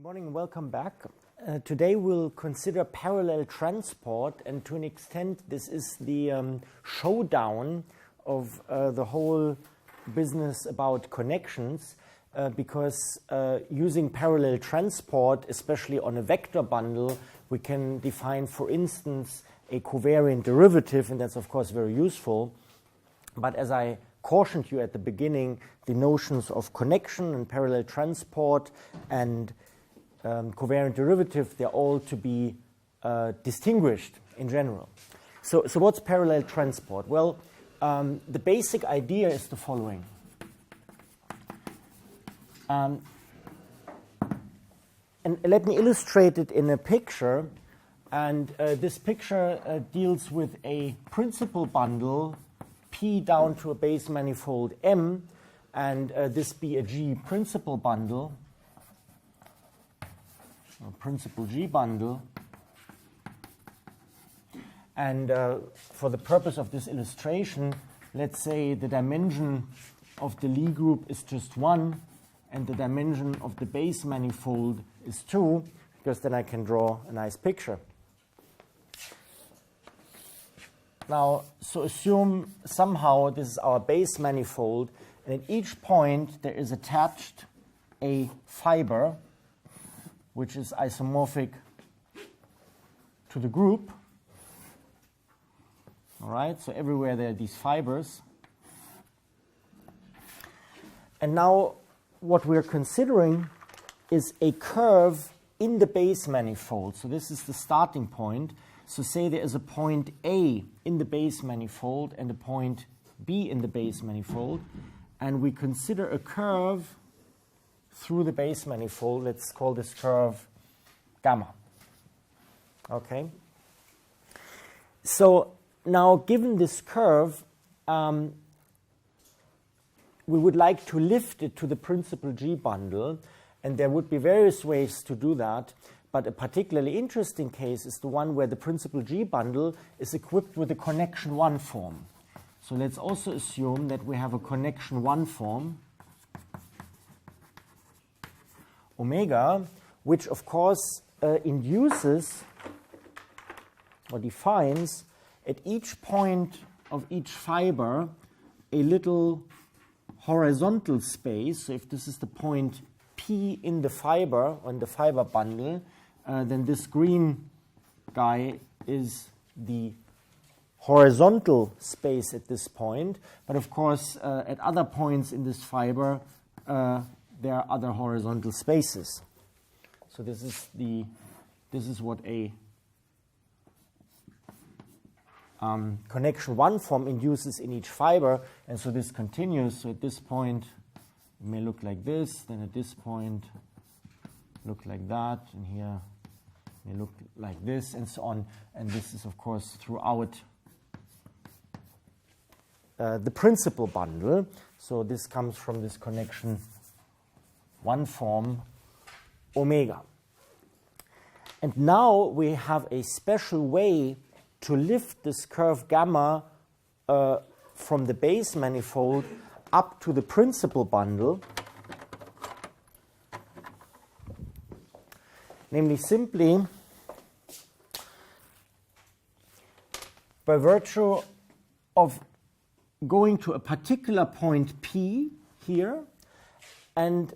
morning and welcome back. Today we'll consider parallel transport, and to an extent this is the showdown of the whole business about connections, because using parallel transport, especially on a vector bundle, we can define, for instance, a covariant derivative, and that's of course very useful. But as I cautioned you at the beginning, the notions of connection and parallel transport and covariant derivative, they're all to be distinguished in general. So what's parallel transport? Well, the basic idea is the following. And let me illustrate it in a picture. And this picture deals with a principal bundle P down to a base manifold M, and this be a G principal bundle, a principal G bundle. And for the purpose of this illustration, let's say the dimension of the Lie group is just 1, and the dimension of the base manifold is 2, because then I can draw a nice picture. Now, so assume somehow this is our base manifold, and at each point there is attached a fiber which is isomorphic to the group. All right, so everywhere there are these fibers. And now what we're considering is a curve in the base manifold. So this is the starting point. So say there is a point A in the base manifold and a point B in the base manifold, and we consider a curve through the base manifold. Let's call this curve gamma. Okay? So now, given this curve, we would like to lift it to the principal G bundle, and there would be various ways to do that. But a particularly interesting case is the one where the principal G bundle is equipped with a connection 1 form. So let's also assume that we have a connection 1 form, omega, which of course induces or defines at each point of each fiber a little horizontal space. So if this is the point P in the fiber, on the fiber bundle, then this green guy is the horizontal space at this point. But of course, at other points in this fiber, there are other horizontal spaces. So this is what a connection 1 form induces in each fiber, and so this continues. So at this point, it may look like this, then at this point, look like that, and here may look like this, and so on. And this is, of course, throughout the principal bundle. So this comes from this connection 1 form, omega. And now we have a special way to lift this curve gamma from the base manifold up to the principal bundle, namely simply by virtue of going to a particular point P here and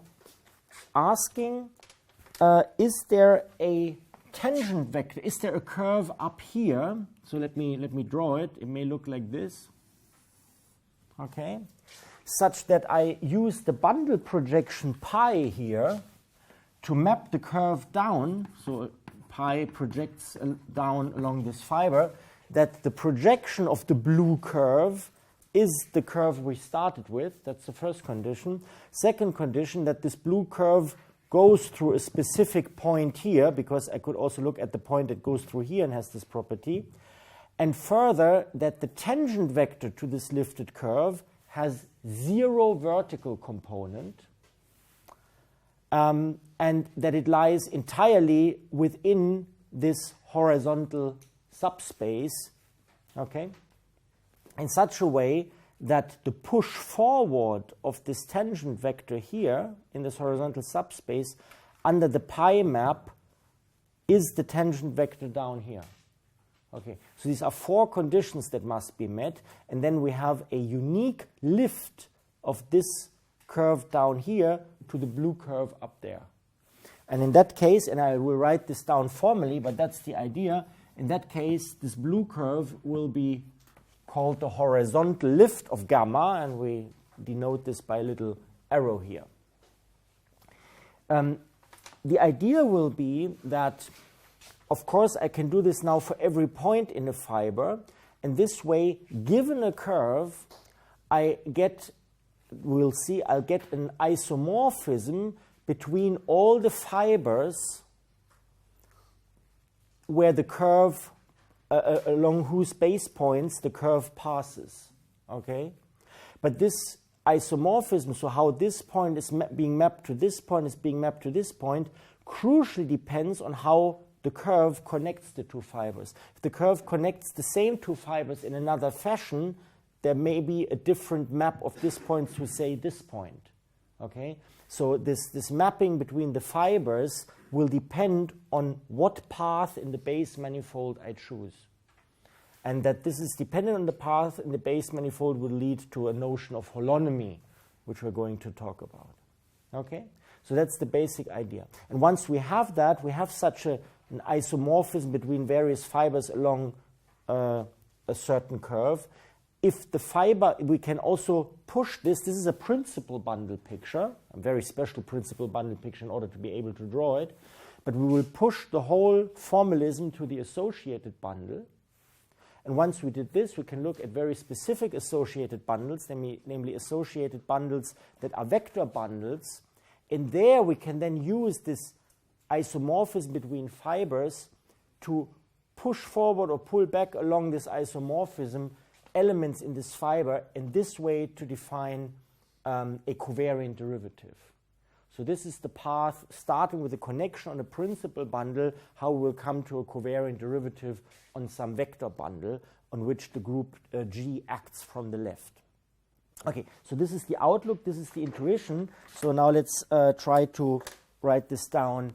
asking, is there a tangent vector, is there a curve up here? So let me draw it. It may look like this, okay, such that I use the bundle projection pi here to map the curve down. So pi projects down along this fiber, that the projection of the blue curve is the curve we started with. That's the first condition. Second condition, that this blue curve goes through a specific point here, because I could also look at the point that goes through here and has this property. And further, that the tangent vector to this lifted curve has 0 vertical component, and that it lies entirely within this horizontal subspace, okay, in such a way that the push forward of this tangent vector here in this horizontal subspace under the pi map is the tangent vector down here. Okay, so these are 4 conditions that must be met, and then we have a unique lift of this curve down here to the blue curve up there. And in that case, and I will write this down formally, but that's the idea, in that case, this blue curve will be called the horizontal lift of gamma, and we denote this by a little arrow here. The idea will be that, of course, I can do this now for every point in a fiber, and this way, given a curve, I'll get an isomorphism between all the fibers where the curve, along whose base points the curve passes. Okay? But this isomorphism, so how this point is being mapped to this point is being mapped to this point, crucially depends on how the curve connects the 2 fibers. If the curve connects the same 2 fibers in another fashion, there may be a different map of this point to, say, this point. Okay? So this mapping between the fibers will depend on what path in the base manifold I choose. And that this is dependent on the path in the base manifold will lead to a notion of holonomy, which we're going to talk about. Okay? So that's the basic idea. And once we have that, we have such an isomorphism between various fibers along a certain curve. If the fiber, we can also push this. This is a principal bundle picture, a very special principal bundle picture in order to be able to draw it. But we will push the whole formalism to the associated bundle. And once we did this, we can look at very specific associated bundles, namely associated bundles that are vector bundles. And there we can then use this isomorphism between fibers to push forward or pull back along this isomorphism elements in this fiber, in this way to define a covariant derivative. So this is the path, starting with a connection on a principal bundle, how we'll come to a covariant derivative on some vector bundle on which the group G acts from the left. Okay, so this is the outlook, this is the intuition. So now let's try to write this down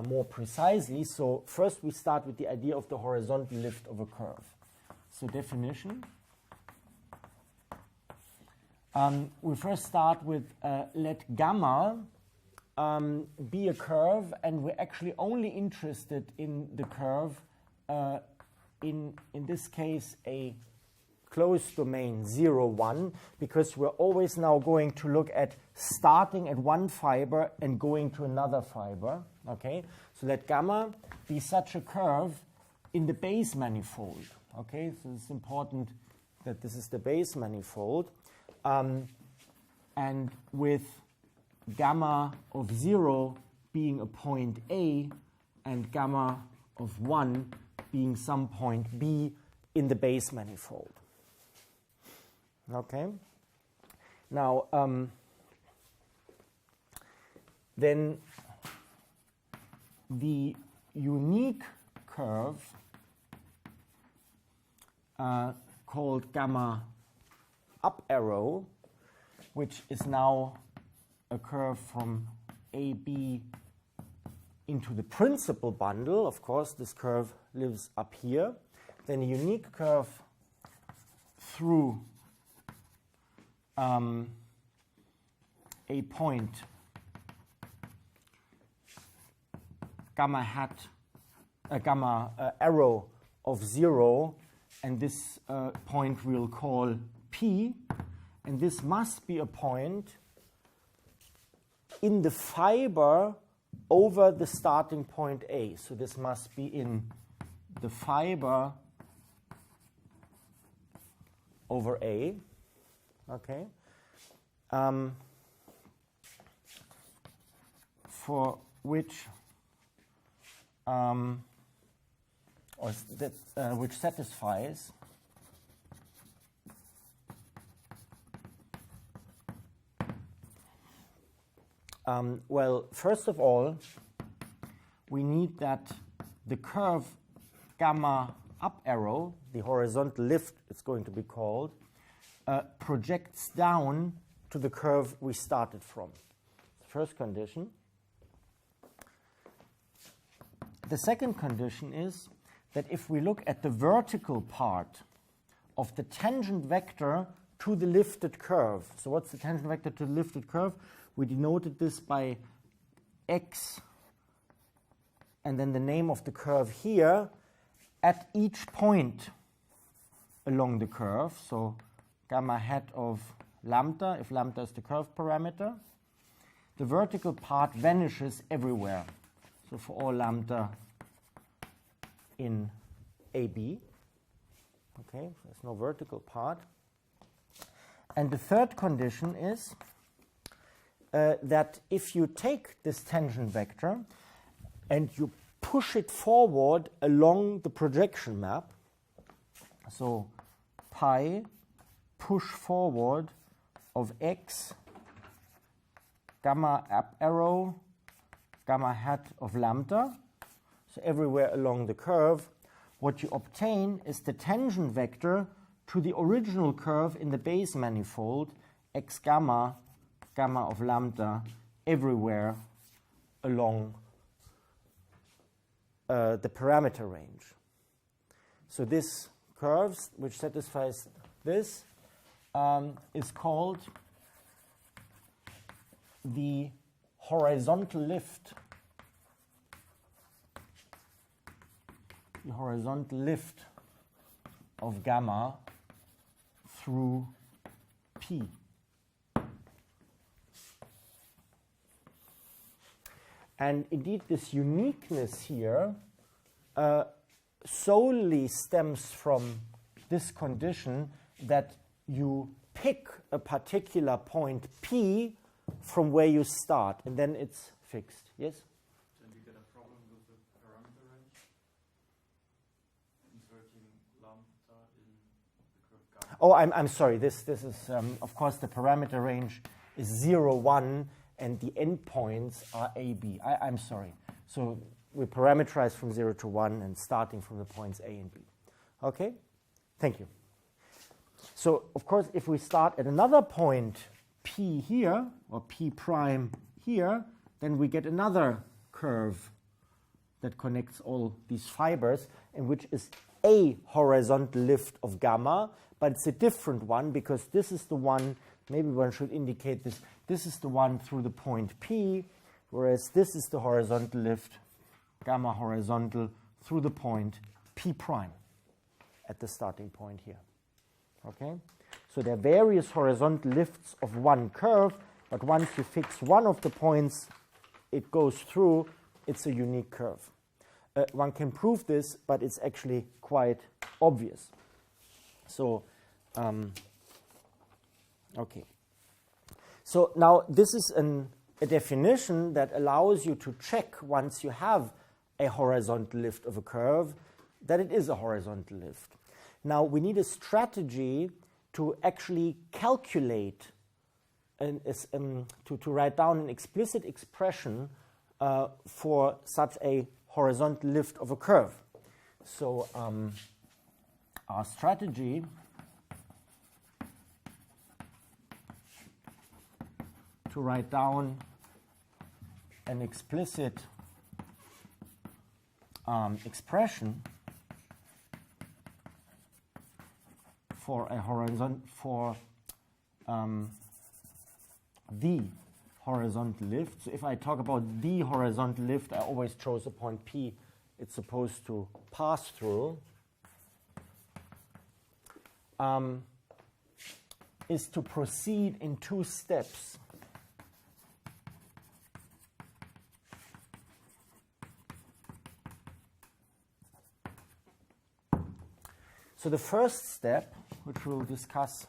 more precisely. So first we start with the idea of the horizontal lift of a curve. So definition. We first start with let gamma be a curve, and we're actually only interested in the curve in this case a closed domain 0, 1, because we're always now going to look at starting at one fiber and going to another fiber. Okay, so let gamma be such a curve in the base manifold. Okay, so it's important that this is the base manifold. And with gamma of 0 being a point A and gamma of 1 being some point B in the base manifold. Okay? Now, then the unique curve called gamma up arrow, which is now a curve from AB into the principal bundle. Of course, this curve lives up here. Then a unique curve through a point gamma arrow of 0, and this point we'll call P, and this must be a point in the fiber over the starting point A. So this must be in the fiber over A. Okay. For which which satisfies well, first of all, we need that the curve gamma up arrow, the horizontal lift it's going to be called, projects down to the curve we started from. First condition. the second condition is that if we look at the vertical part of the tangent vector to the lifted curve, so what's the tangent vector to the lifted curve? We denoted this by x and then the name of the curve here at each point along the curve, so gamma hat of lambda, if lambda is the curve parameter. The vertical part vanishes everywhere, so for all lambda in AB. Okay, so there's no vertical part. And the third condition is that if you take this tangent vector and you push it forward along the projection map, so pi push forward of x gamma up arrow gamma hat of lambda, so everywhere along the curve, what you obtain is the tangent vector to the original curve in the base manifold, x gamma, gamma of lambda, everywhere along the parameter range. So this curve, which satisfies this, is called the horizontal lift. The horizontal lift of gamma through P. And indeed, this uniqueness here solely stems from this condition that you pick a particular point P from where you start, and then it's fixed. Yes? Then you get a problem with the parameter range? Inserting lambda in the curve gamma. Oh, I'm sorry. This is, of course, the parameter range is 0, 1, and the endpoints are A, B. I'm sorry. So we parameterize from 0 to 1 and starting from the points A and B. Okay? Thank you. So, of course, if we start at another point P here, or P prime here, then we get another curve that connects all these fibers, and which is a horizontal lift of gamma, but it's a different one because this is the one, maybe one should indicate this, this is the one through the point P, whereas this is the horizontal lift, gamma horizontal, through the point P prime at the starting point here. Okay? So there are various horizontal lifts of one curve, but once you fix one of the points it goes through, it's a unique curve. One can prove this, but it's actually quite obvious. So, okay. So now this is a definition that allows you to check once you have a horizontal lift of a curve that it is a horizontal lift. Now we need a strategy to actually calculate and to write down an explicit expression for such a horizontal lift of a curve. So our strategy to write down an explicit expression for a horizon for the horizontal lift. So if I talk about the horizontal lift, I always chose a point P it's supposed to pass through, is to proceed in two steps. So the first step, which we'll discuss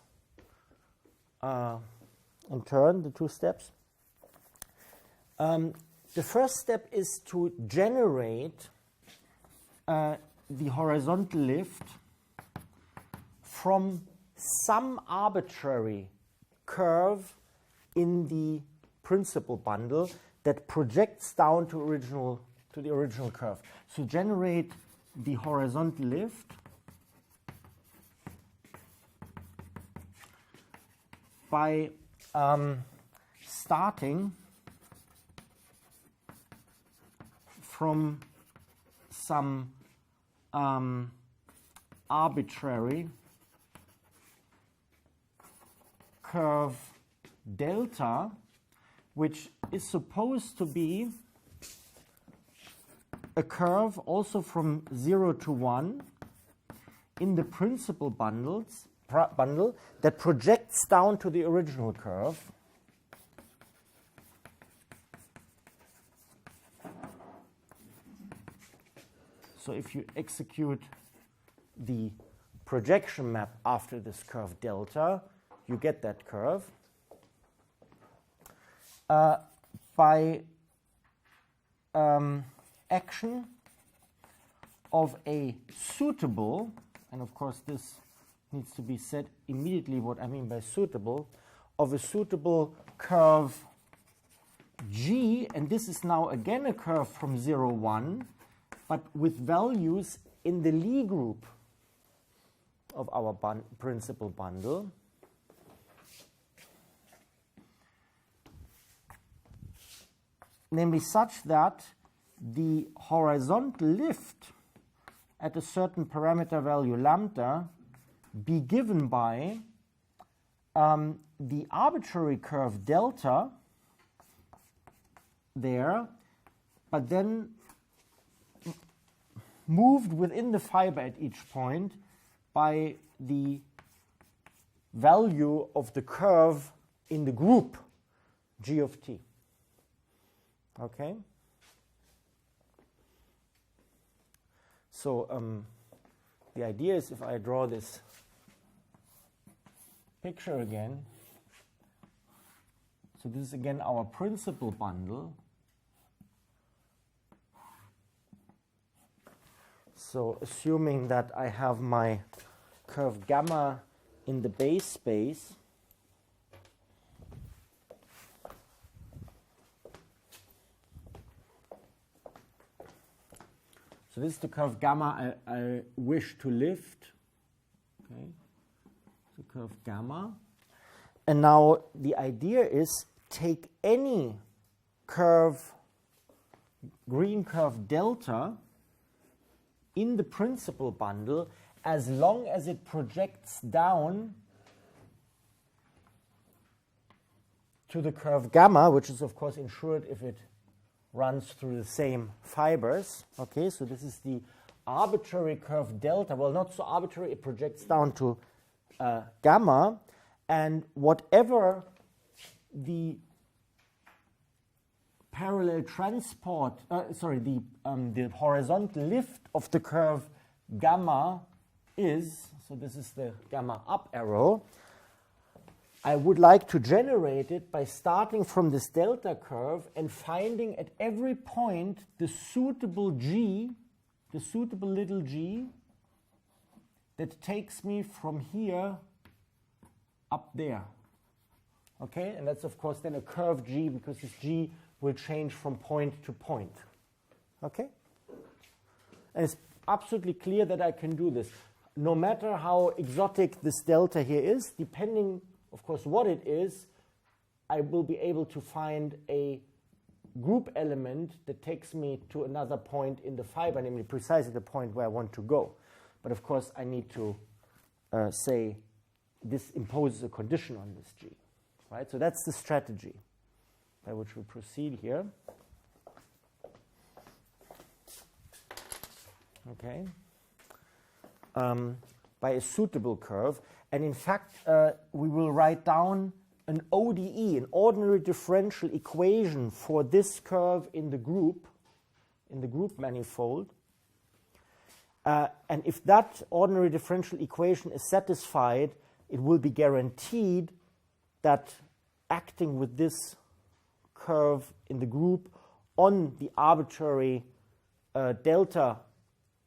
in turn, the two steps. The first step is to generate the horizontal lift from some arbitrary curve in the principal bundle that projects down to the original curve. So generate the horizontal lift by starting from some arbitrary curve delta, which is supposed to be a curve also from 0 to 1 in the principal bundle that projects down to the original curve. So if you execute the projection map after this curve delta, you get that curve. By action of a suitable, and of course this needs to be said immediately what I mean by suitable, of a suitable curve G, and this is now again a curve from 0, 1, but with values in the Lie group of our principal bundle. Namely such that the horizontal lift at a certain parameter value lambda be given by the arbitrary curve delta there, but then moved within the fiber at each point by the value of the curve in the group G of t. Okay? So the idea is, if I draw this picture again, so this is again our principal bundle. So assuming that I have my curve gamma in the base space, so this is the curve gamma I wish to lift. Okay, the curve gamma. And now the idea is take any curve, green curve delta, in the principal bundle as long as it projects down to the curve gamma, which is of course ensured if it runs through the same fibers. Okay, so this is the arbitrary curve delta. Well, not so arbitrary, it projects down to gamma, and whatever the parallel transport, the horizontal lift of the curve gamma is, so this is the gamma up arrow, I would like to generate it by starting from this delta curve and finding at every point the suitable g, the suitable little g, that takes me from here up there. Okay, and that's of course then a curve g, because this g will change from point to point. Okay? And it's absolutely clear that I can do this. No matter how exotic this delta here is, depending, of course, what it is, I will be able to find a group element that takes me to another point in the fiber, namely precisely the point where I want to go. But of course, I need to say this imposes a condition on this g. Right? So that's the strategy by which we proceed here. Okay. By a suitable curve. And in fact, we will write down an ODE, an ordinary differential equation for this curve in the group manifold. And if that ordinary differential equation is satisfied, it will be guaranteed that acting with this curve in the group on the arbitrary delta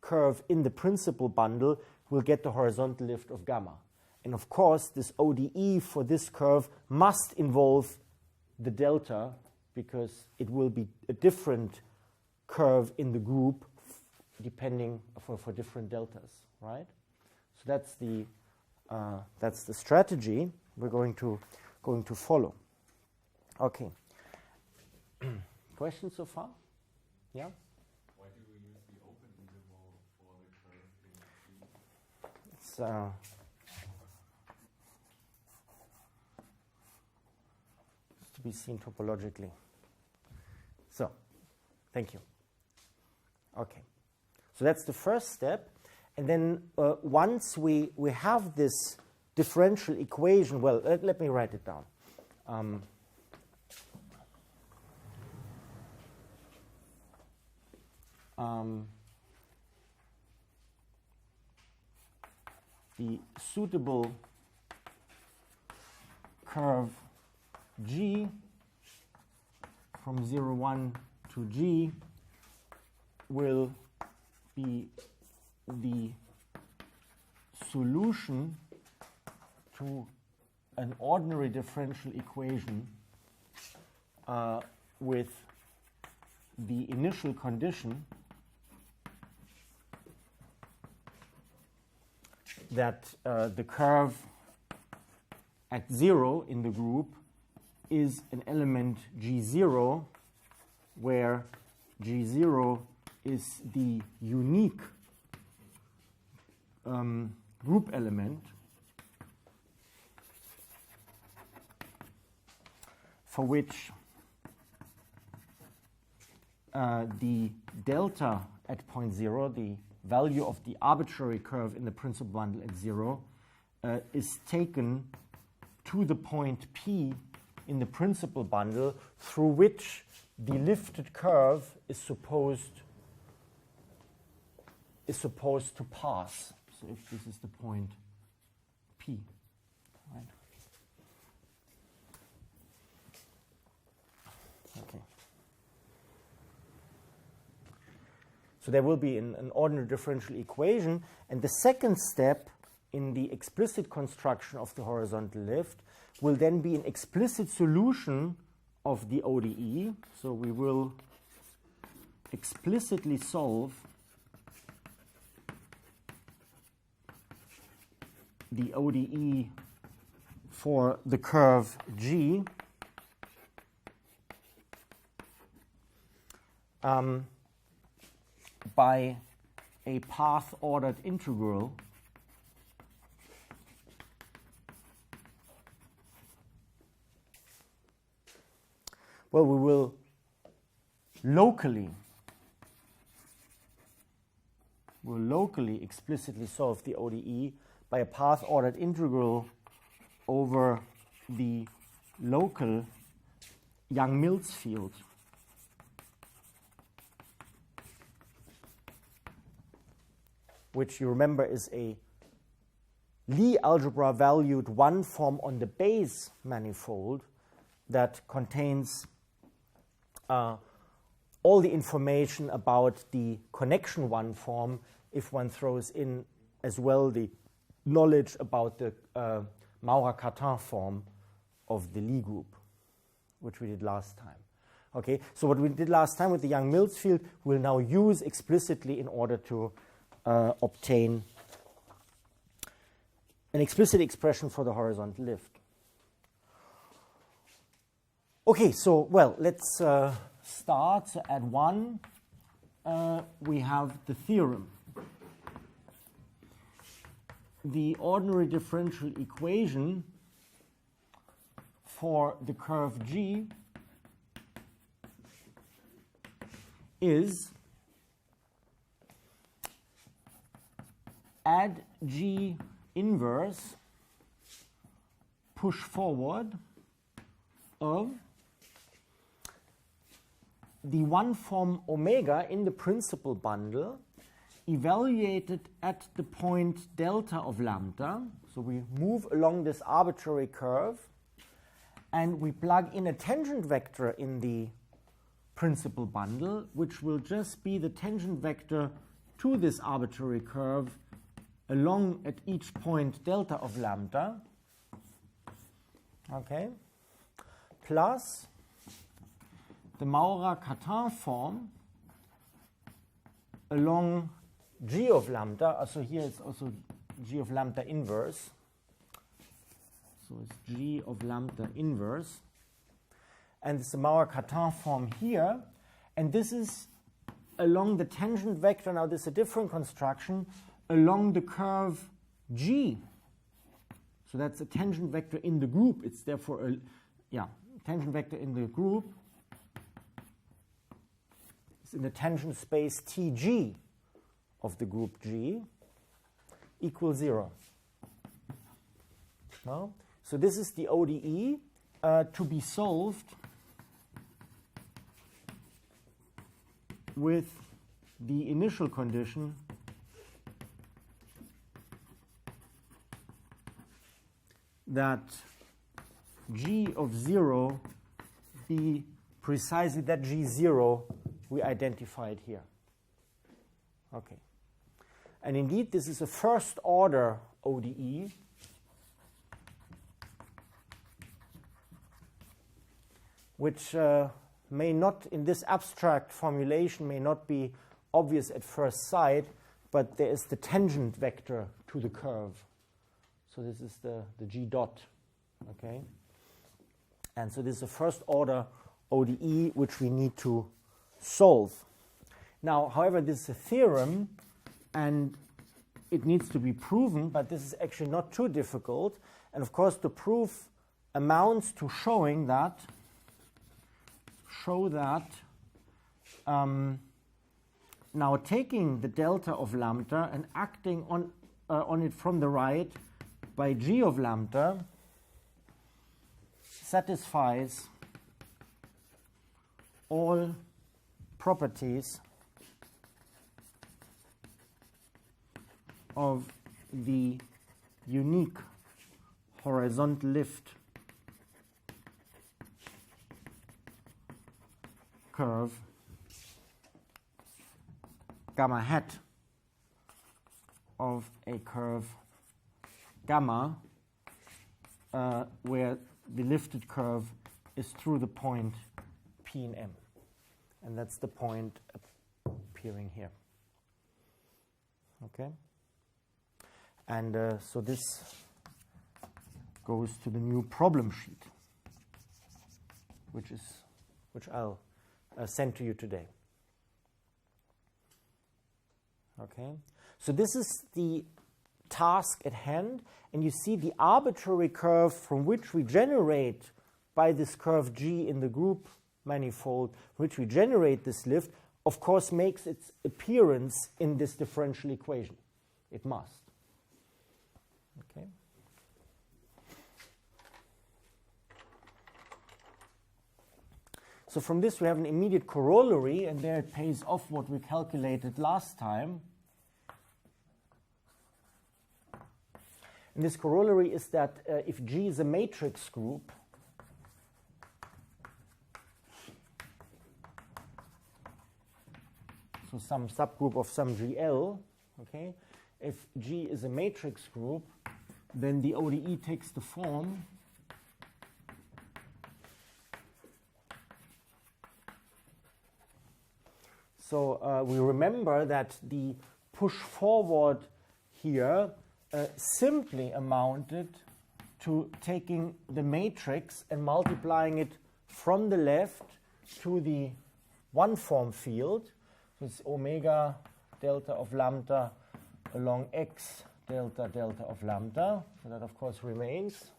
curve in the principal bundle will get the horizontal lift of gamma. And of course, this ODE for this curve must involve the delta, because it will be a different curve in the group depending for different deltas, right? So that's the strategy we're going to follow. Okay. Questions so far? Yeah? Why do we use the open in to be seen topologically. So, thank you. Okay. So that's the first step. And then once we have this differential equation, well, let me write it down. The suitable curve G from 0, 1 to G will be the solution to an ordinary differential equation with the initial condition that the curve at 0 in the group is an element G0, where G0 is the unique group element for which the delta at point 0, the value of the arbitrary curve in the principal bundle at 0, is taken to the point P in the principal bundle through which the lifted curve is supposed to pass. So if this is the point P, right? Okay. So there will be an ordinary differential equation, and the second step in the explicit construction of the horizontal lift will then be an explicit solution of the ODE. So we will explicitly solve the ODE for the curve G by a path-ordered integral well, we will locally explicitly solve the ODE by a path-ordered integral over the local Young-Mills field. Which you remember is a Lie algebra valued one form on the base manifold that contains all the information about the connection one form if one throws in as well the knowledge about the Maurer-Cartan form of the Lie group, which we did last time. Okay, so what we did last time with the Young-Mills field, we'll now use explicitly in order to obtain an explicit expression for the horizontal lift. Okay, so, well, let's start. So at 1, we have the theorem. The ordinary differential equation for the curve G is add G inverse push forward of the one form omega in the principal bundle evaluated at the point delta of lambda. So we move along this arbitrary curve and we plug in a tangent vector in the principal bundle, which will just be the tangent vector to this arbitrary curve along at each point delta of lambda, okay, plus the Maurer-Cartan form along G of lambda. So here it's also G of lambda inverse. So it's G of lambda inverse. And it's the Maurer-Cartan form here. And this is along the tangent vector. Now this is a different construction along the curve G, so that's a tangent vector in the group. It's therefore a tangent vector in the group. It's in the tangent space TG of the group G equals 0. No? So this is the ODE to be solved with the initial condition that G of 0 be precisely that G0 we identified here. Okay. And indeed, this is a first order ODE. Which may not, in this abstract formulation, may not be obvious at first sight, but there is the tangent vector to the curve. So this is the G dot, okay? And so this is a first order ODE which we need to solve. Now, however, this is a theorem and it needs to be proven, but this is actually not too difficult. And of course, the proof amounts to showing that now taking the delta of lambda and acting on it from the right by G of lambda satisfies all properties of the unique horizontal lift curve gamma hat of a curve gamma where the lifted curve is through the point P in M. And that's the point appearing here. Okay? And so this goes to the new problem sheet, which I'll send to you today. Okay, so this is the task at hand, and you see the arbitrary curve from which we generate by this curve G in the group manifold, which we generate this lift, of course makes its appearance in this differential equation. It must. Okay. So from this we have an immediate corollary, and there it pays off what we calculated last time. And this corollary is that if G is a matrix group, so some subgroup of some GL, okay, if G is a matrix group, then the ODE takes the form so we remember that the push forward here simply amounted to taking the matrix and multiplying it from the left to the one form field. So it's omega delta of lambda along x delta delta of lambda. So that, of course, remains.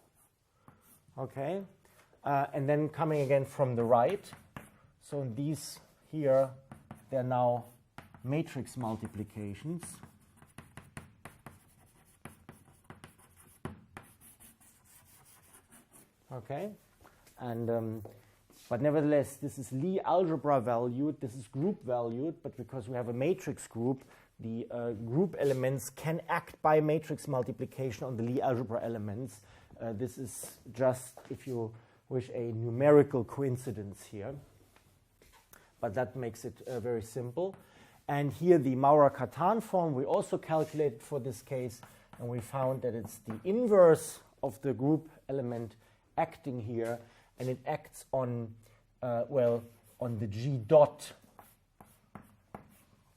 Okay. And then coming again from the right. So these here, they're now matrix multiplications. Okay. And but nevertheless, this is Lie algebra valued, this is group valued, but because we have a matrix group, the group elements can act by matrix multiplication on the Lie algebra elements. This is just, if you wish, a numerical coincidence here. But that makes it very simple. And here the Maurer-Cartan form we also calculated for this case, and we found that it's the inverse of the group element acting here, and it acts on, on the G dot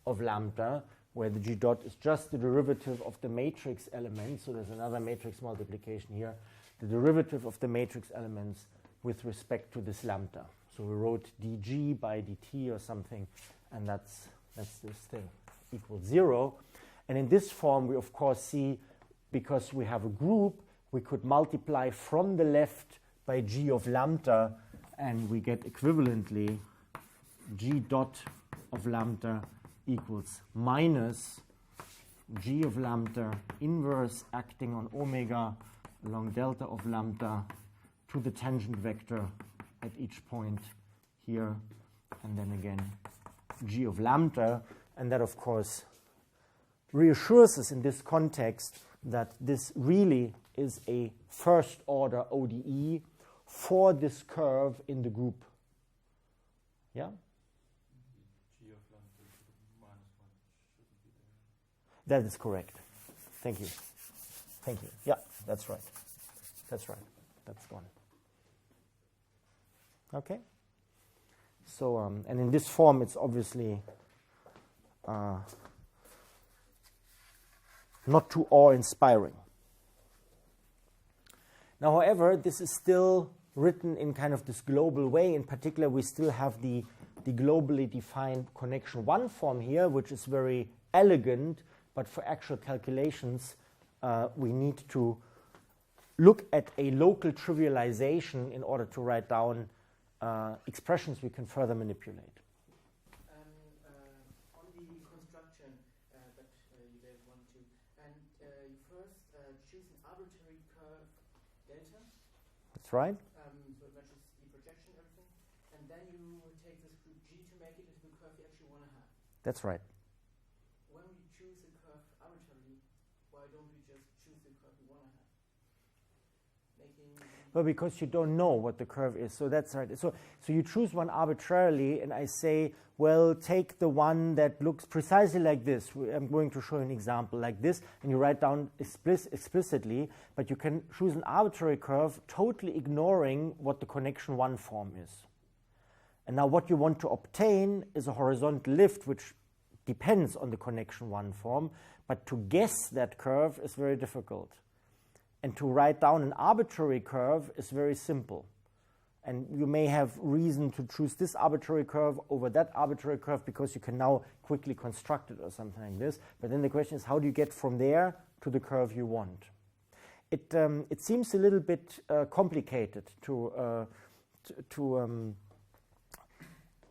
of lambda, where the G dot is just the derivative of the matrix element. So there's another matrix multiplication here. The derivative of the matrix elements with respect to this lambda. So we wrote dg by dt or something, and that's this thing equals 0. And in this form, we of course see because we have a group, we could multiply from the left by g of lambda, and we get equivalently g dot of lambda equals minus g of lambda inverse acting on omega along delta of lambda to the tangent vector at each point here, and then again g of lambda. And that, of course, reassures us in this context that this really is a first order ODE for this curve in the group. Yeah? G of lambda to the minus 1 shouldn't be there. That is correct. Thank you. Thank you. Yeah, that's right. That's right. That's one. Okay. So, and in this form, it's obviously not too awe-inspiring. Now, however, this is still written in kind of this global way. In particular, we still have the globally defined connection 1 form here, which is very elegant, but for actual calculations, we need to look at a local trivialization in order to write down expressions we can further manipulate. On the construction that you gave 1, 2, and you first choose an arbitrary curve delta. That's right. So it matches the projection, everything, and then you take this group G to make it into the curve you actually want to have. That's right. When we choose a curve arbitrarily, why don't we just choose the curve we want to have? Well, because you don't know what the curve is. So that's right. So you choose one arbitrarily, and I say, well, take the one that looks precisely like this. I'm going to show you an example like this, and you write down explicitly, but you can choose an arbitrary curve totally ignoring what the connection 1 form is. And now what you want to obtain is a horizontal lift, which depends on the connection 1 form, but to guess that curve is very difficult. And to write down an arbitrary curve is very simple. And you may have reason to choose this arbitrary curve over that arbitrary curve because you can now quickly construct it or something like this. But then the question is, how do you get from there to the curve you want? It seems a little bit complicated to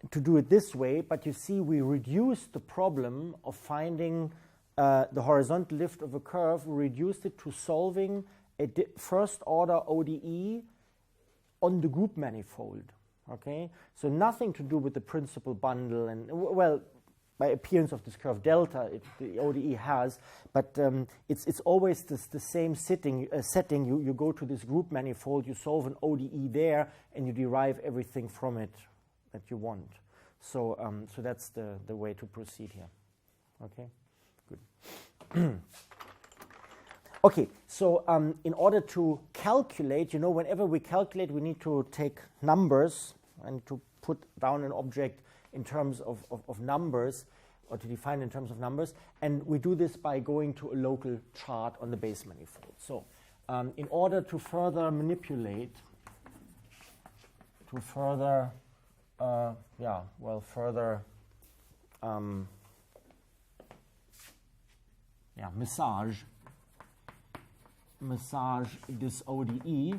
do it this way, but you see we reduced the problem of finding the horizontal lift of a curve. We reduced it to solving a first order ODE on the group manifold. Okay, so nothing to do with the principal bundle, and well, by appearance of this curve delta, the ODE has, but it's always the same setting. You go to this group manifold, you solve an ODE there, and you derive everything from it that you want. So so that's the way to proceed here. Okay, good. Okay, so in order to calculate, whenever we calculate, we need to take numbers and to put down an object in terms of numbers, or to define in terms of numbers. And we do this by going to a local chart on the base manifold. So in order to further manipulate, massage this ODE,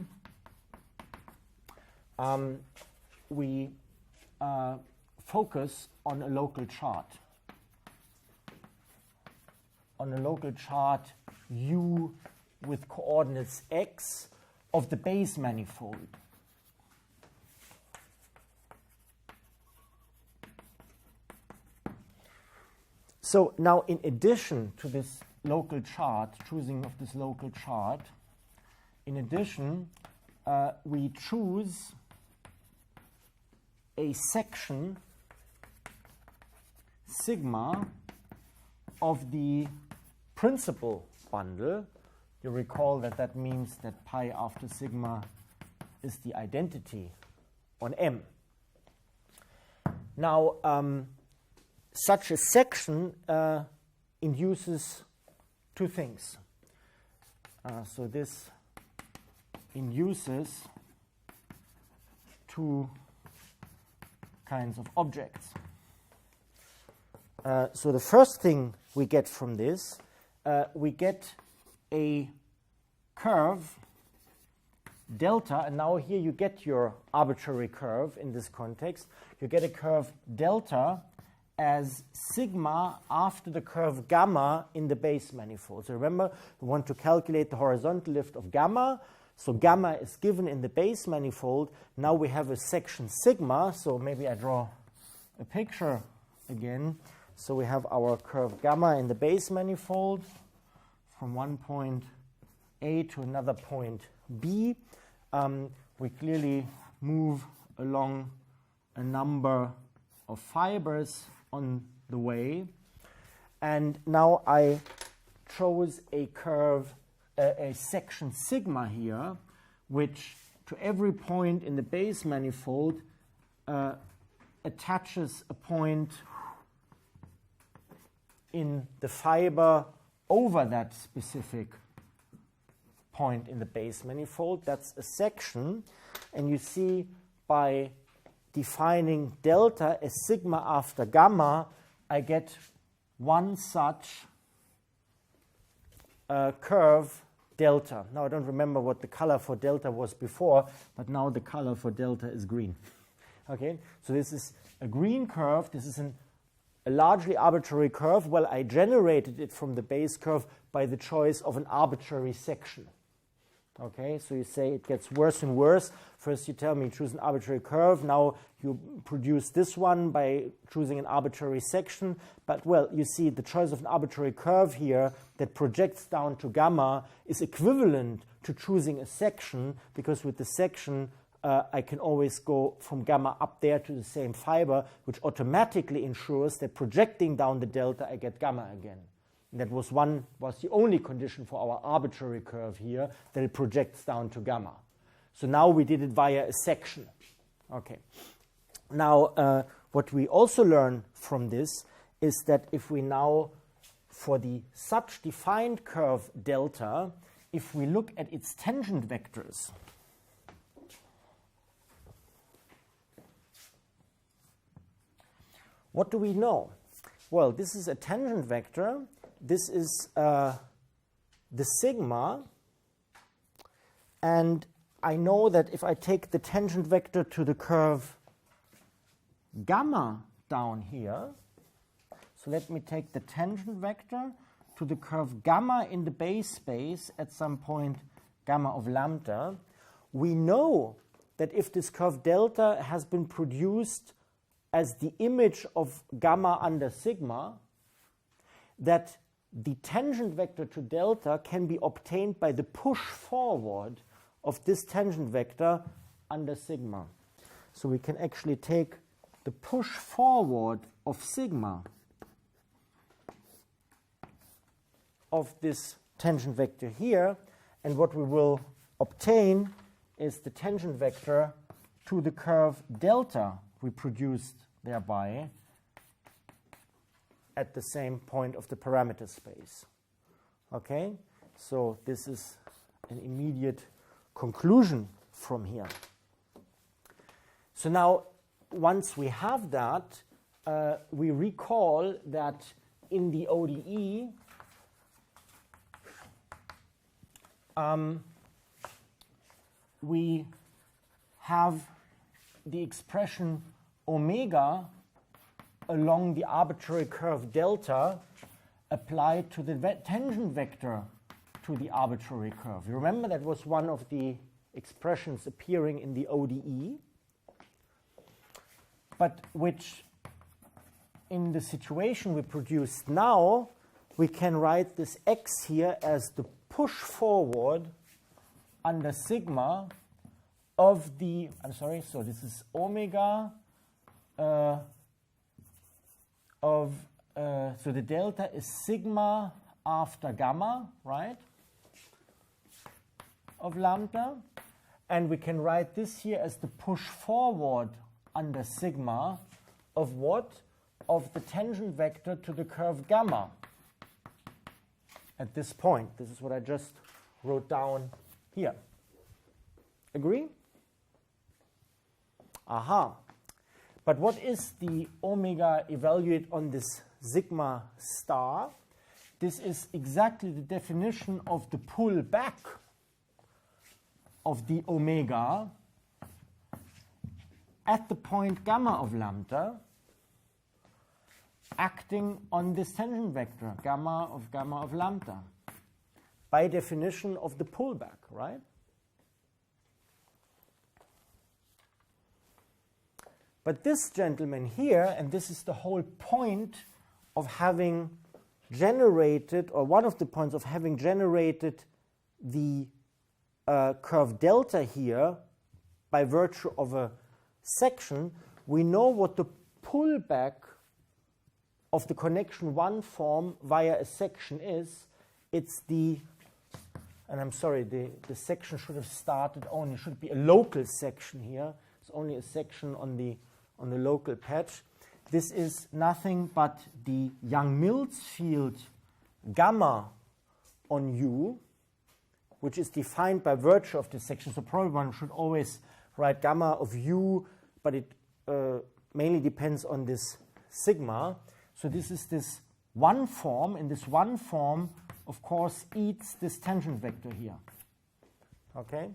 we focus on a local chart. On a local chart U with coordinates x of the base manifold. So now, in addition to this local chart, choosing of this local chart, in addition, we choose a section sigma of the principal bundle. You recall that means that pi after sigma is the identity on M. Now, such a section induces two things. So this induces two kinds of objects. So the first thing we get from this, we get a curve delta, and now here you get your arbitrary curve in this context. You get a curve delta as sigma after the curve gamma in the base manifold. So remember, we want to calculate the horizontal lift of gamma. So gamma is given in the base manifold. Now we have a section sigma. So maybe I draw a picture again. So we have our curve gamma in the base manifold from one point A to another point B. We clearly move along a number of fibers on the way. And now I chose a curve, a section sigma here, which to every point in the base manifold attaches a point in the fiber over that specific point in the base manifold. That's a section. And you see by defining delta as sigma after gamma, I get one such curve delta. Now I don't remember what the color for delta was before, but now the color for delta is green. Okay, so this is a green curve. This is a largely arbitrary curve. Well, I generated it from the base curve by the choice of an arbitrary section. Okay, so you say it gets worse and worse. First you tell me choose an arbitrary curve. Now you produce this one by choosing an arbitrary section. But, well, you see the choice of an arbitrary curve here that projects down to gamma is equivalent to choosing a section, because with the section I can always go from gamma up there to the same fiber, which automatically ensures that projecting down the delta I get gamma again. And that was the only condition for our arbitrary curve here, that it projects down to gamma. So now we did it via a section. Okay. Now, what we also learn from this is that if we now, for the such defined curve delta, if we look at its tangent vectors, what do we know? Well, this is a tangent vector. This is the sigma, and I know that if I take the tangent vector to the curve gamma down here, so let me take the tangent vector to the curve gamma in the base space at some point gamma of lambda, we know that if this curve delta has been produced as the image of gamma under sigma, that the tangent vector to delta can be obtained by the push forward of this tangent vector under sigma. So we can actually take the push forward of sigma of this tangent vector here, and what we will obtain is the tangent vector to the curve delta we produced thereby at the same point of the parameter space. Okay, so this is an immediate conclusion from here. So now, once we have that, we recall that in the ODE, we have the expression omega along the arbitrary curve delta applied to the tangent vector to the arbitrary curve. You remember that was one of the expressions appearing in the ODE, but which in the situation we produced now, we can write this x here as the push forward under sigma of the, so this is omega so the delta is sigma after gamma, right, of lambda. And we can write this here as the push forward under sigma of what? Of the tangent vector to the curve gamma at this point. This is what I just wrote down here. Agree? Aha. But what is the omega evaluate on this sigma star? this is exactly the definition of the pullback of the omega at the point gamma of lambda acting on this tangent vector gamma of lambda by definition of the pullback, right? But this gentleman here, and this is the whole point of having generated, or one of the points of having generated the curve delta here by virtue of a section, we know what the pullback of the connection 1 form via a section is. It's the, and I'm sorry, the section should have started only, should be a local section here. It's only a section on the local patch. This is nothing but the Young-Mills field gamma on U, which is defined by virtue of this section. So probably one should always write gamma of U, but it mainly depends on this sigma. So this is this one form, and this one form, of course, eats this tangent vector here. Okay?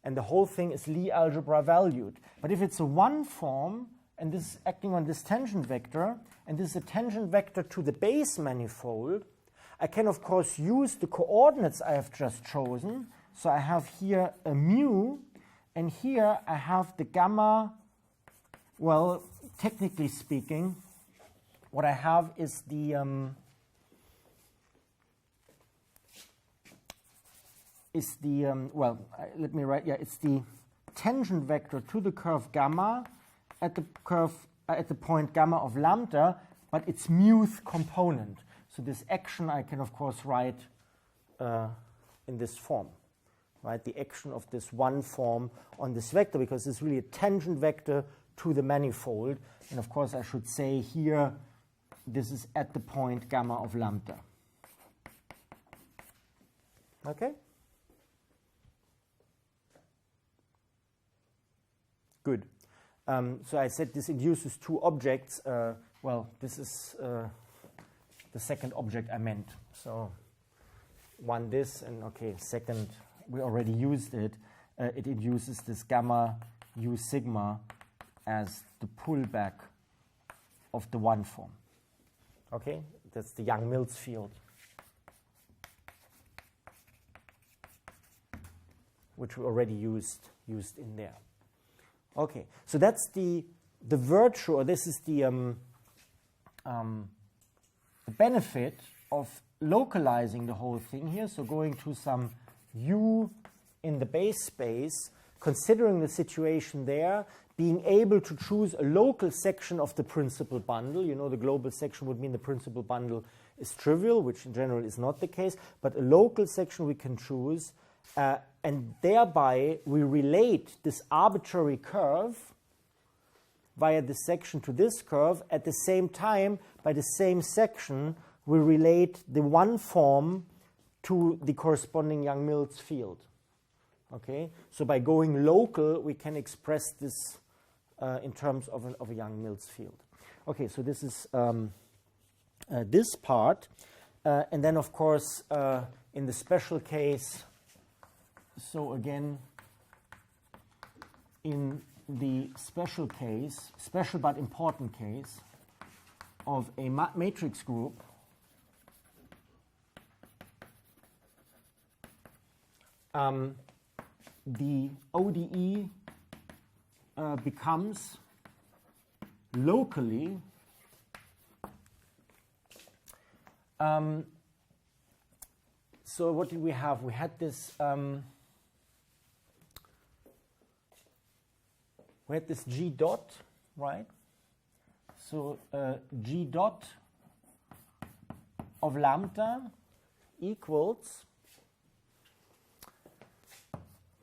And the whole thing is Lie algebra valued. But if it's a one form, and this is acting on this tangent vector, and this is a tangent vector to the base manifold, I can, of course, use the coordinates I have just chosen. So I have here a mu, and here I have the gamma. Well, technically speaking, what I have is the let me write. Yeah, it's the tangent vector to the curve gamma at the point gamma of lambda, but its muth component. So this action I can, of course, write in this form, right? The action of this one form on this vector, because it's really a tangent vector to the manifold. And of course, I should say here, this is at the point gamma of lambda. Okay? Good. So I said this induces two objects. Well, this is the second object I meant. So one this, and okay, second, we already used it. It induces this gamma u sigma as the pullback of the one form. Okay, that's the Young-Mills field, which we already used in there. Okay, so that's the virtue, or this is the benefit of localizing the whole thing here. So going to some u in the base space, considering the situation there, being able to choose a local section of the principal bundle. You know, the global section would mean the principal bundle is trivial, which in general is not the case, but a local section we can choose, and thereby we relate this arbitrary curve via this section to this curve. At the same time, by the same section, we relate the one form to the corresponding Young-Mills field. Okay, so by going local, we can express this in terms of a Young-Mills field. Okay, so this is this part, and then of course in the special case. So again, in the special case, special but important case of a matrix group, the ODE becomes locally so what did we have? We had this G dot, right? So G dot of lambda equals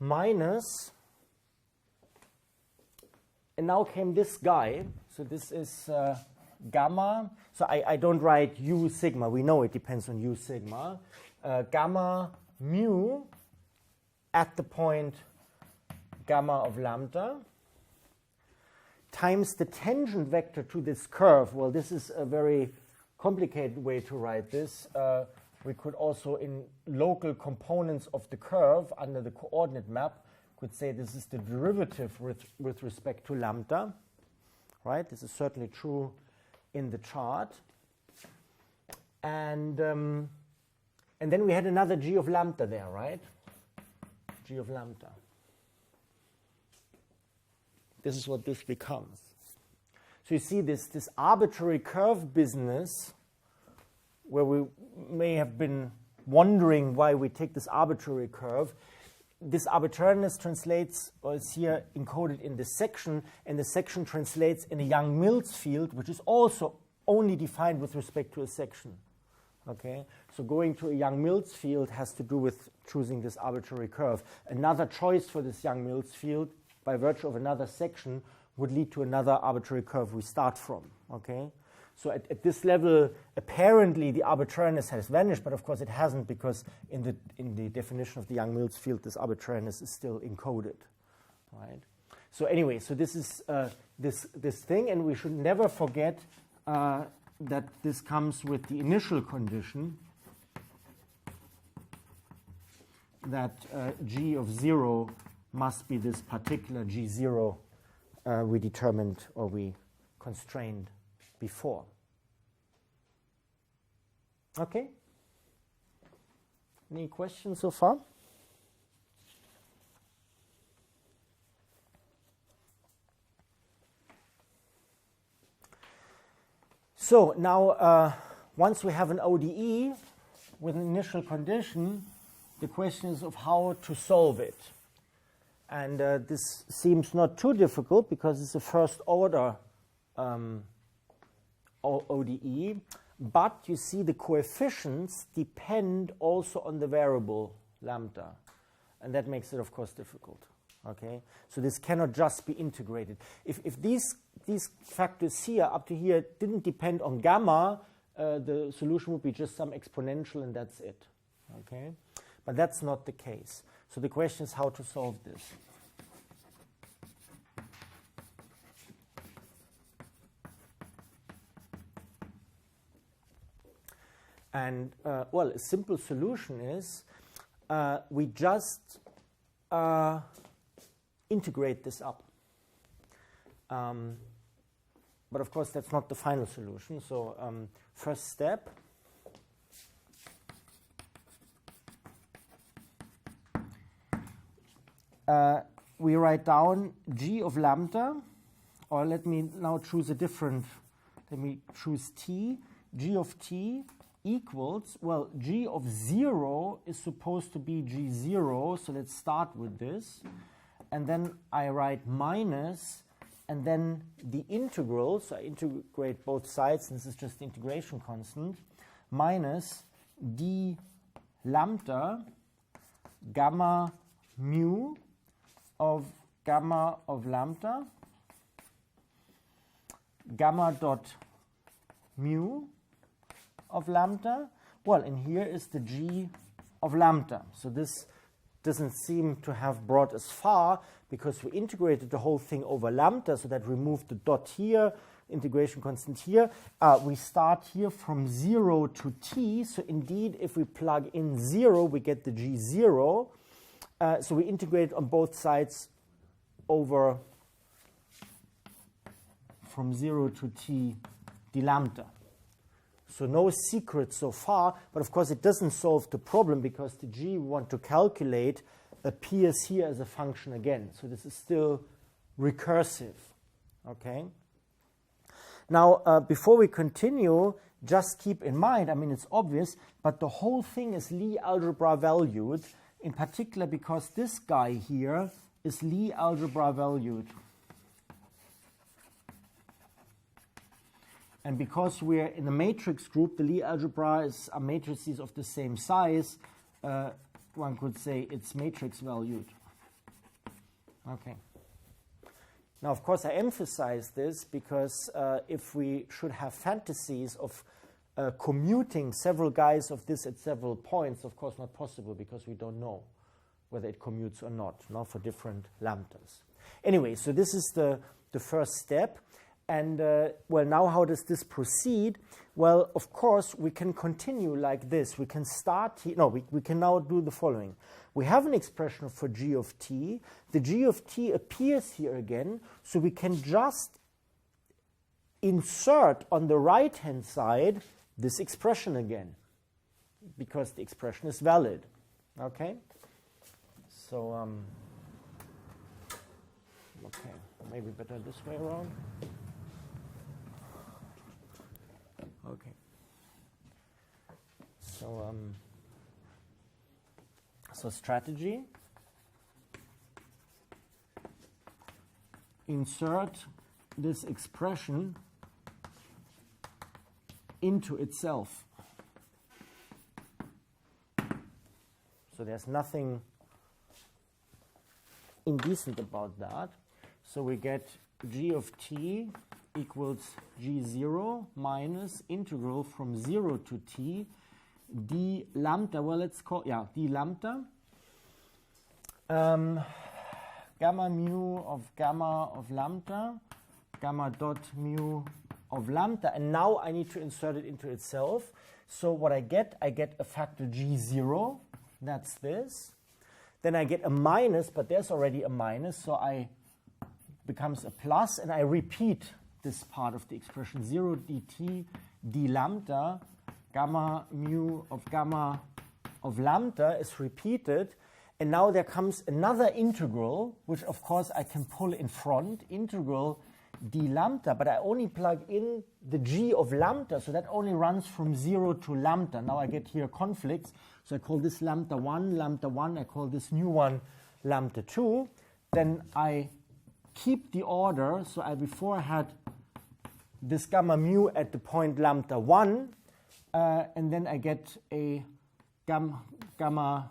minus, and now came this guy. So this is gamma. So I don't write u sigma. We know it depends on u sigma. Gamma mu at the point gamma of lambda times the tangent vector to this curve. Well, this is a very complicated way to write this, we could also, in local components of the curve under the coordinate map, could say this is the derivative with respect to lambda, right? This is certainly true in the chart. And then we had another g of lambda there, right? G of lambda. This is what this becomes. So you see this arbitrary curve business, where we may have been wondering why we take this arbitrary curve. This arbitrariness translates, or is here encoded in this section, and the section translates in a Young-Mills field, which is also only defined with respect to a section. Okay, so going to a Young-Mills field has to do with choosing this arbitrary curve. Another choice for this Young-Mills field, by virtue of another section, would lead to another arbitrary curve we start from. Okay, so at this level, apparently the arbitrariness has vanished, but of course it hasn't, because in the definition of the Young-Mills field, this arbitrariness is still encoded. Right. So anyway, so this is this thing, and we should never forget that this comes with the initial condition that g of 0 must be this particular g0 we determined or we constrained before. Okay? Any questions so far? So now, once we have an ODE with an initial condition, the question is of how to solve it. And this seems not too difficult, because it's a first order ODE. But you see the coefficients depend also on the variable lambda. And that makes it, of course, difficult. Okay, so this cannot just be integrated. If these factors here, up to here, didn't depend on gamma, the solution would be just some exponential, and that's it. Okay, but that's not the case. So the question is how to solve this. And well, a simple solution is we just integrate this up. But of course, that's not the final solution. So first step, we write down g of lambda, or let me now choose a different, let me choose t. G of t equals, well, g of 0 is supposed to be g0, so let's start with this. And then I write minus, and then the integral, so I integrate both sides, and this is just the integration constant, minus d lambda gamma mu of gamma of lambda, gamma dot mu of lambda. Well, and here is the g of lambda. So this doesn't seem to have brought us far, because we integrated the whole thing over lambda, so that removed the dot here, integration constant here. We start here from 0 to t, so indeed if we plug in 0, we get the g0. So we integrate on both sides over from 0 to t d lambda. So no secret so far, but of course it doesn't solve the problem, because the g we want to calculate appears here as a function again. So this is still recursive. Okay. Now, before we continue, just keep in mind, I mean, it's obvious, but the whole thing is Lie algebra valued, in particular because this guy here is Lie algebra valued. And because we're in a matrix group, the Lie algebra are matrices of the same size. One could say it's matrix valued. Okay. Now, of course, I emphasize this because if we should have fantasies of commuting several guys of this at several points, of course not possible, because we don't know whether it commutes or not, for different lambdas. Anyway, so this is the first step. And well, now how does this proceed? Well, of course, we can continue like this. We can start here. No, we can now do the following. We have an expression for g of t. The g of t appears here again, so we can just insert on the right-hand side this expression again, because the expression is valid. Okay? So, okay, maybe better this way around. Okay. So, so strategy. Insert this expression into itself. So there's nothing indecent about that. So we get g of t equals g0 minus integral from 0 to t d lambda, well, let's call, yeah, d lambda, gamma mu of lambda, gamma dot mu of lambda, and now I need to insert it into itself. So what I get a factor g0, that's this. Then I get a minus, but there's already a minus, so I becomes a plus, and I repeat this part of the expression 0 dt d lambda, gamma mu of lambda is repeated, and now there comes another integral, which of course I can pull in front, integral d lambda, but I only plug in the g of lambda, so that only runs from 0 to lambda. Now I get here conflicts, so I call this lambda 1, I call this new one lambda 2. Then I keep the order, so I before had this gamma mu at the point lambda 1, and then I get a gamma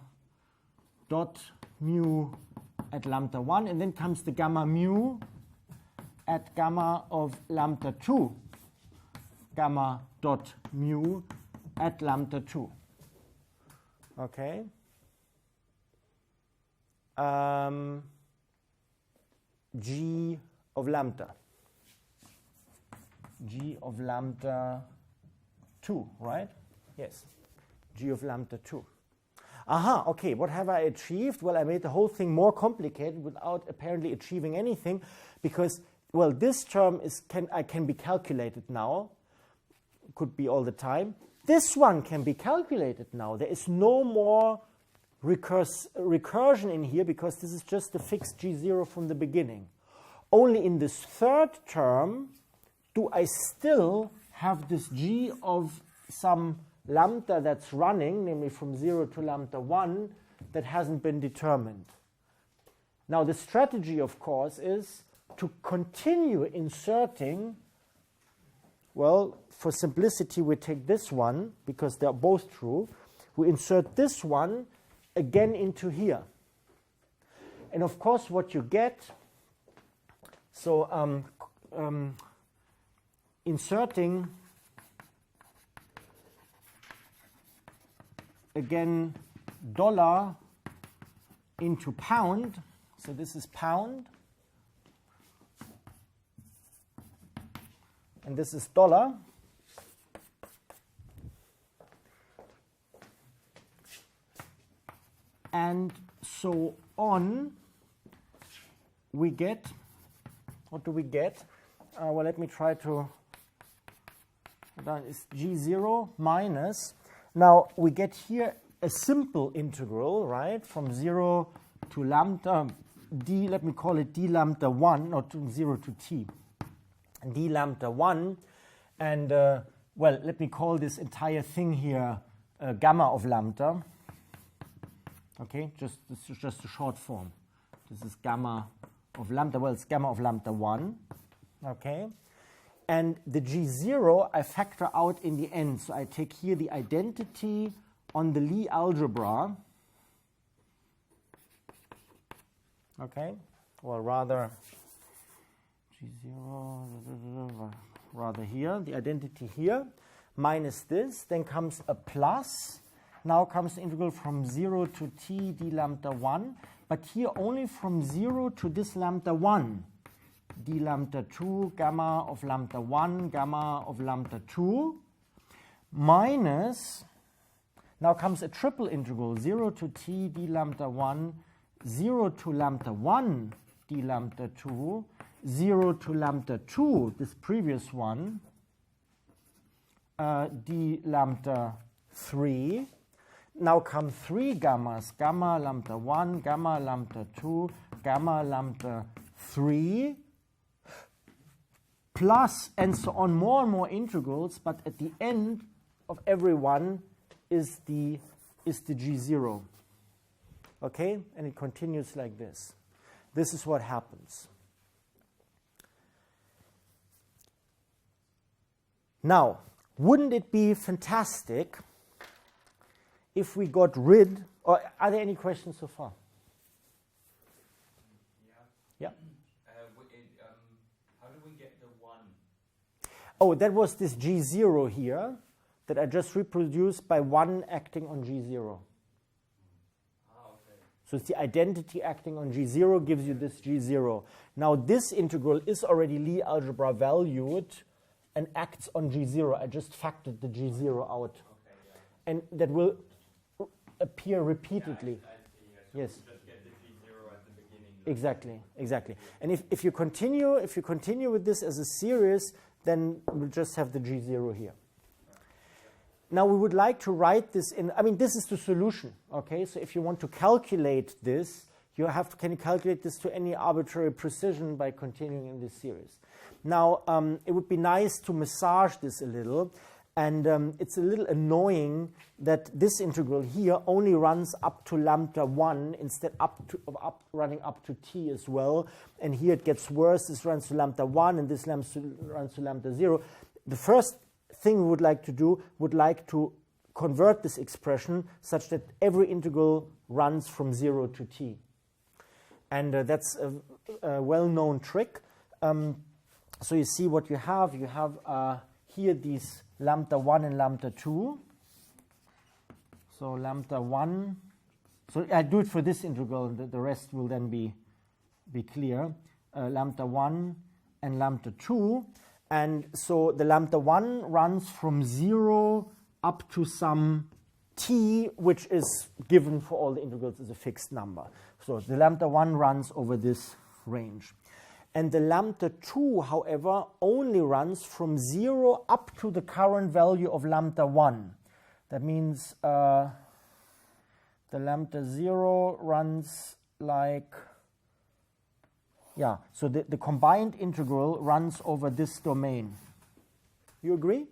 dot mu at lambda 1, and then comes the gamma mu at gamma of lambda 2, gamma dot mu at lambda 2. Okay. G of lambda. G of lambda 2, right? Yes. G of lambda 2. Aha, okay, what have I achieved? Well, I made the whole thing more complicated without apparently achieving anything, because, well, this term can be calculated now. Could be all the time. This one can be calculated now. There is no more recursion in here, because this is just a fixed g0 from the beginning. Only in this third term do I still have this g of some lambda that's running, namely from 0 to lambda 1, that hasn't been determined. Now the strategy, of course, is to continue inserting. Well, for simplicity, we take this one, because they're both true. We insert this one again into here. And of course, what you get, so inserting again dollar into pound, so this is pound, and this is dollar. And so on, we get, what do we get? Well, let me try to, that is g0 minus, now we get here a simple integral, right, from 0 to lambda d, let me call it d lambda 1, or to 0 to t, d lambda 1, and, well, let me call this entire thing here gamma of lambda. Okay, this is just a short form. This is gamma of lambda. Well, it's gamma of lambda 1. Okay, and the g0 I factor out in the end. So I take here the identity on the Lie algebra. Okay, well, rather g0, rather here, the identity here, minus this. Then comes a plus. Now comes the integral from 0 to t d lambda 1, but here only from 0 to this lambda 1. d lambda 2, gamma of lambda 1, gamma of lambda 2, minus, now comes a triple integral, 0 to t d lambda 1, 0 to lambda 1 d lambda 2, 0 to lambda 2, this previous one, d lambda 3. Now come three gammas, gamma lambda 1, gamma lambda 2, gamma lambda 3, plus, and so on, more and more integrals, but at the end of every one is the G0. Okay? And it continues like this. This is what happens. Now, wouldn't it be fantastic if we got rid, or are there any questions so far? Yeah? How do we get the 1? Oh, that was this G0 here that I just reproduced by 1 acting on G0. Okay. So it's the identity acting on G0 gives you this G0. Now this integral is already Lie algebra valued and acts on G0. I just factored the G0 out. Okay, yeah. And that will appear repeatedly. Yeah, I see, yeah. So yes. we just get the G0 at the beginning. Exactly, exactly. And if you continue with this as a series, then we'll just have the G0 here. Now we would like to write this in, I mean, this is the solution, okay? So if you want to calculate this, you can you calculate this to any arbitrary precision by continuing in this series. Now, it would be nice to massage this a little, and it's a little annoying that this integral here only runs up to lambda 1 instead running up to t as well. And here it gets worse. This runs to lambda 1 and this runs to lambda 0. The first thing we would like to do would like to convert this expression such that every integral runs from 0 to t. And that's a well-known trick. So you see what you have. You have here these lambda 1 and lambda 2. So lambda 1. So I do it for this integral. The rest will then be clear. Lambda 1 and lambda 2. And so the lambda 1 runs from 0 up to some t, which is given for all the integrals as a fixed number. So the lambda 1 runs over this range. And the lambda 2, however, only runs from 0 up to the current value of lambda 1. That means the lambda 0 runs like, yeah, so the combined integral runs over this domain. You agree?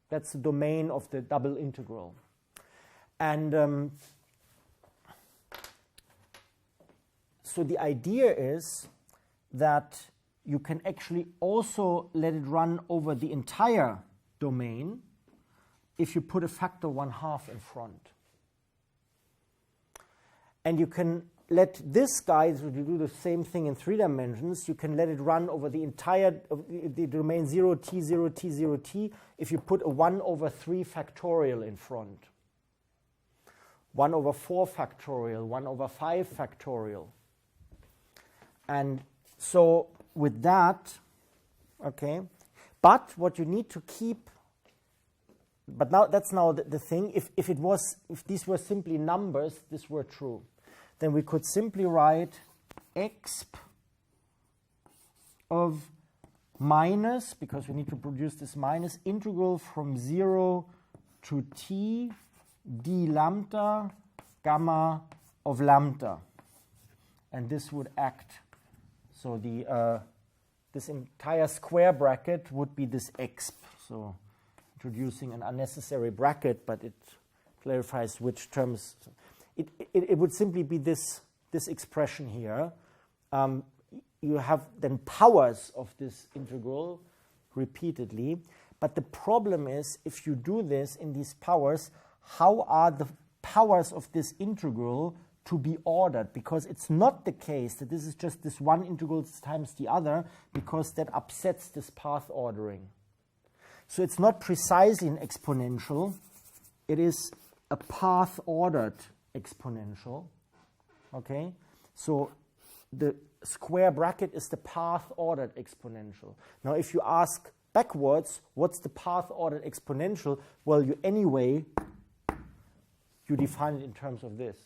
That's the domain of the double integral. And so the idea is that you can actually also let it run over the entire domain if you put a factor 1/2 in front. And you can let this guy, so you do the same thing in 3 dimensions, you can let it run over the entire the domain 0t, 0t, 0t if you put a 1/3 factorial in front. 1/4 factorial, 1/5 factorial. And so with that, okay, but what you need to keep, but now that's now the thing, if these were simply numbers, this were true, then we could simply write exp of minus, because we need to produce this minus, integral from 0 to t d lambda gamma of lambda. And this would act, so this entire square bracket would be this exp. So introducing an unnecessary bracket, but it clarifies which terms. It would simply be this expression here. You have then powers of this integral repeatedly. But the problem is, if you do this in these powers, how are the powers of this integral to be ordered? Because it's not the case that this is just this one integral times the other, because that upsets this path ordering. So it's not precisely an exponential. It is a path-ordered exponential. Okay? So the square bracket is the path-ordered exponential. Now, if you ask backwards, what's the path-ordered exponential? Well, you define it in terms of this.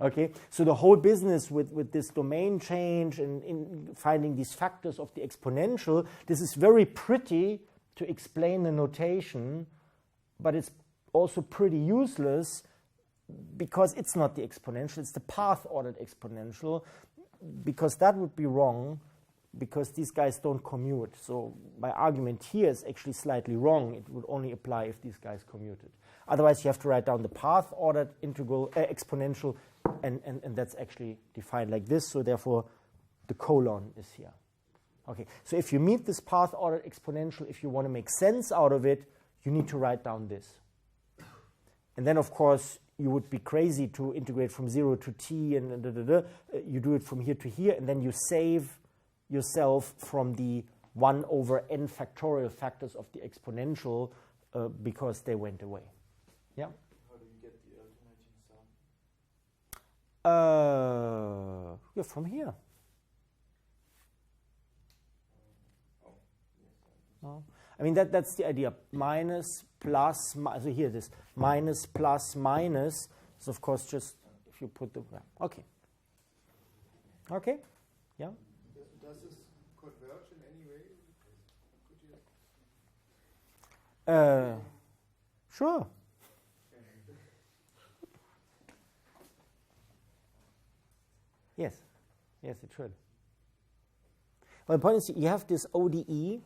Okay, so the whole business with this domain change and in finding these factors of the exponential, this is very pretty to explain the notation, but it's also pretty useless because it's not the exponential, it's the path-ordered exponential, because that would be wrong, because these guys don't commute. So my argument here is actually slightly wrong. It would only apply if these guys commuted. Otherwise, you have to write down the path-ordered exponential, and that's actually defined like this. So therefore, the colon is here. Okay, so if you meet this path-ordered exponential, if you want to make sense out of it, you need to write down this. And then, of course, you would be crazy to integrate from 0 to t, and you do it from here to here, and then you save yourself from the 1 over n factorial factors of the exponential because they went away. Yeah? How do you get the alternating sum? Yeah, from here. No. I mean, that's the idea. Minus, plus, so here it is. Minus, plus, minus. So, of course, just if you put the... Okay. Okay? Yeah? Does this converge in any way? Could you? Sure. Yes. Yes, it should. Well, the point is you have this ODE,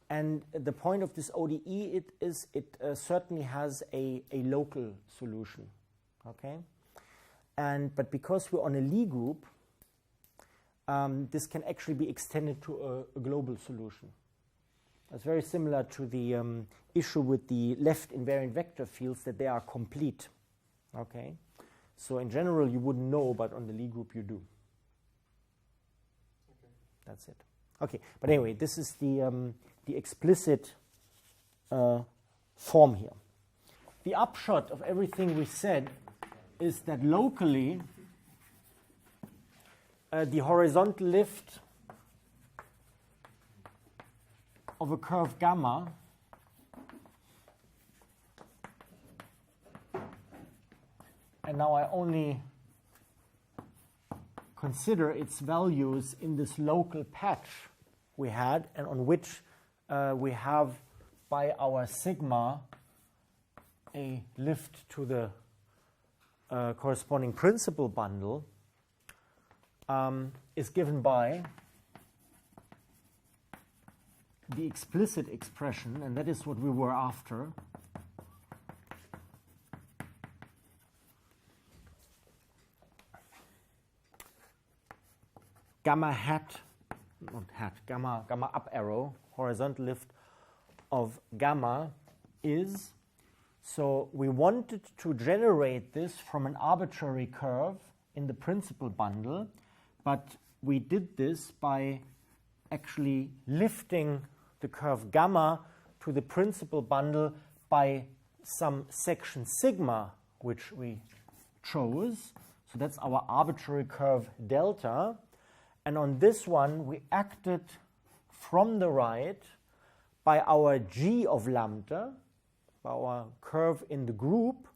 and the point of this ODE it certainly has a local solution. Okay? But because we're on a Lie group, this can actually be extended to a global solution. It's very similar to the issue with the left invariant vector fields, that they are complete. Okay? So in general, you wouldn't know, but on the Lie group, you do. Okay. That's it. Okay, but anyway, this is the explicit form here. The upshot of everything we said is that locally, the horizontal lift of a curve gamma and now I only consider its values in this local patch we had, and on which we have by our sigma a lift to the corresponding principal bundle, is given by the explicit expression, and that is what we were after. Gamma hat, not hat, gamma up arrow, horizontal lift of gamma is, so we wanted to generate this from an arbitrary curve in the principal bundle, but we did this by actually lifting the curve gamma to the principal bundle by some section sigma, which we chose. So that's our arbitrary curve delta. And on this one, we acted from the right by our g of lambda, by our curve in the group.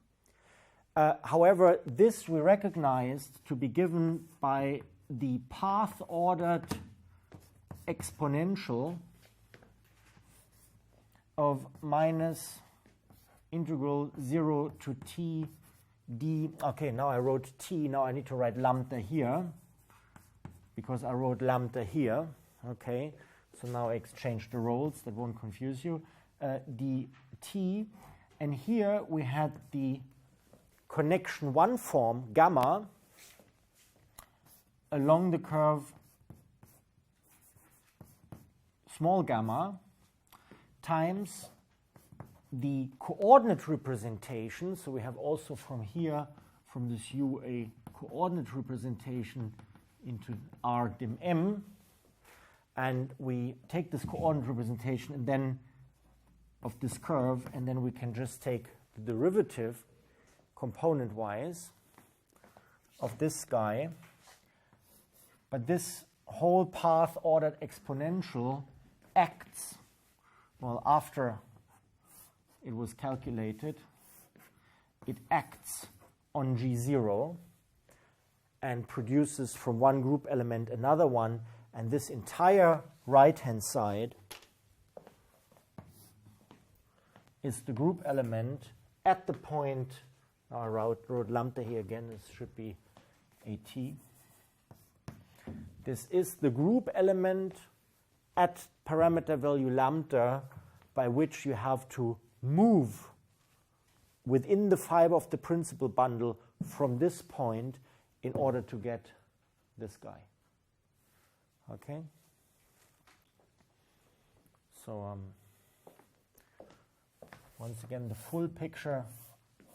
However, this we recognized to be given by the path-ordered exponential of minus integral 0 to t d. Okay, now I wrote t. Now I need to write lambda here, because I wrote lambda here. Okay, so now I exchange the roles. That won't confuse you. dt, and here we had the connection 1 form, gamma, along the curve small gamma times the coordinate representation. So we have also from here, from this u, a coordinate representation into r dim m, and we take this coordinate representation and then of this curve, and then we can just take the derivative component wise of this guy But this whole path ordered exponential acts, well, after it was calculated, it acts on G0 and produces from one group element another one, and this entire right-hand side is the group element at the point, now I wrote lambda here again, this should be AT. This is the group element at parameter value lambda by which you have to move within the fiber of the principal bundle from this point in order to get this guy. Okay? So once again, the full picture is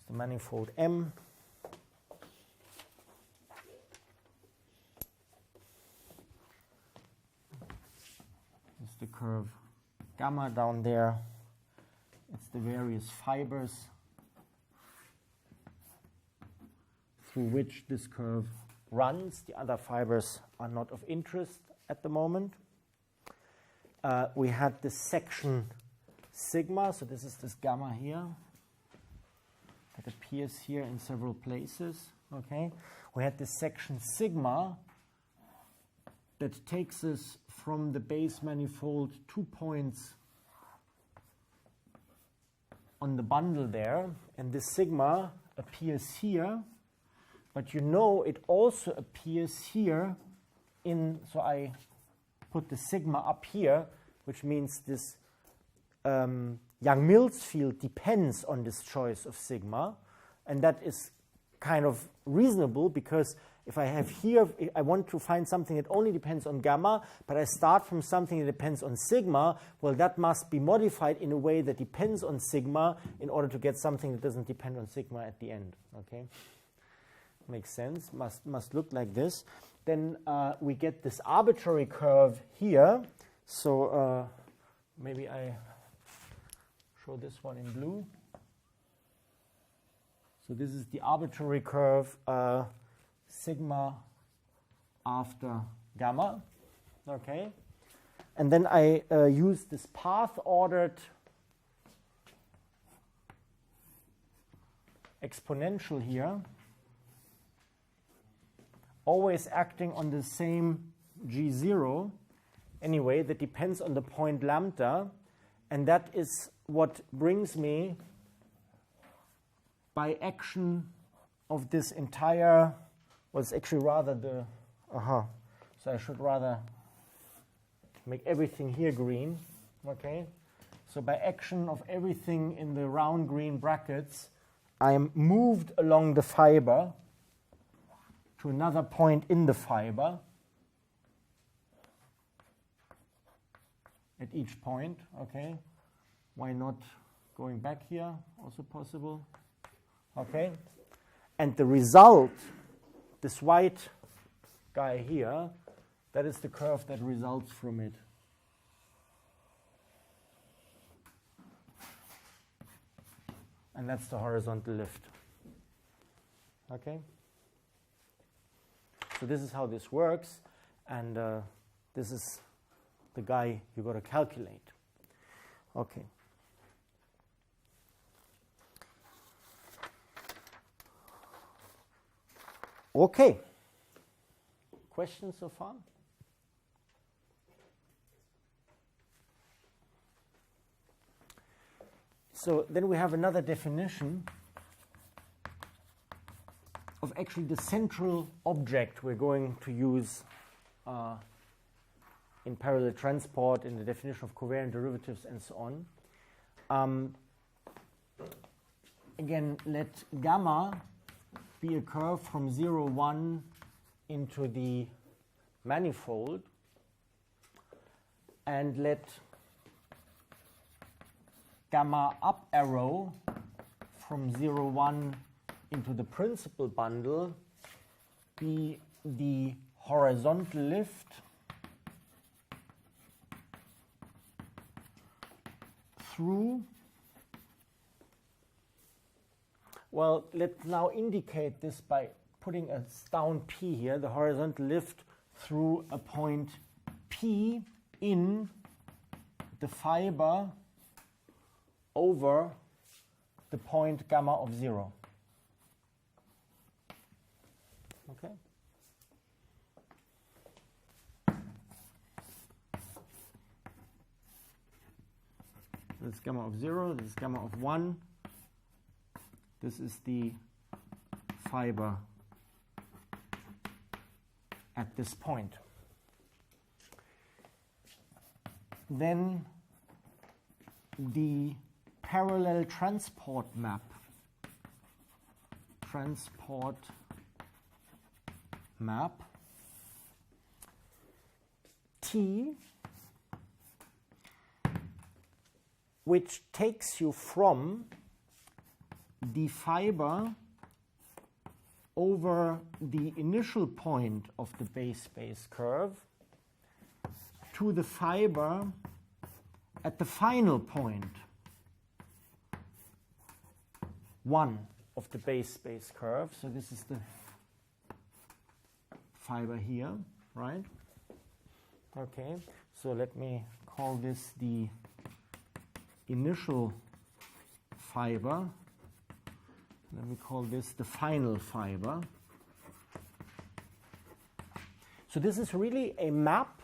the manifold M. It's the curve gamma down there. It's the various fibers through which this curve runs. The other fibers are not of interest at the moment. We had this section sigma, so this is this gamma here that appears here in several places. Okay, we had this section sigma that takes us from the base manifold 2 points on the bundle there, and this sigma appears here, but you know it also appears here in, so I put the sigma up here, which means this Young-Mills field depends on this choice of sigma, and that is kind of reasonable because if I have here, I want to find something that only depends on gamma, but I start from something that depends on sigma, well, that must be modified in a way that depends on sigma in order to get something that doesn't depend on sigma at the end. Okay, makes sense, must look like this. Then we get this arbitrary curve here. So maybe I show this one in blue. So this is the arbitrary curve sigma after gamma. Okay, and then I use this path-ordered exponential here, always acting on the same G0 anyway, that depends on the point lambda, and that is what brings me by action of this entire, well, it's actually rather the, so I should rather make everything here green, okay? So by action of everything in the round green brackets, I am moved along the fiber to another point in the fiber at each point, okay? Why not going back here, also possible, okay? And the result, this white guy here, that is the curve that results from it. And that's the horizontal lift, okay? So this is how this works, and this is the guy you got to calculate. Okay. Okay. Questions so far? So then we have another definition of actually the central object we're going to use in parallel transport, in the definition of covariant derivatives, and so on. Again, let gamma be a curve from 0, 1 into the manifold, and let gamma up arrow from 0, 1 into the principal bundle be the horizontal lift through, well, let's now indicate this by putting a down P here, the horizontal lift through a point P in the fiber over the point gamma of 0. Okay? This is gamma of 0, this is gamma of 1. This is the fiber at this point. Then the parallel transport map. T, which takes you from the fiber over the initial point of the base space curve to the fiber at the final point 1 of the base space curve. So this is the fiber here, right? Okay, so let me call this the initial fiber. Let me call this the final fiber. So this is really a map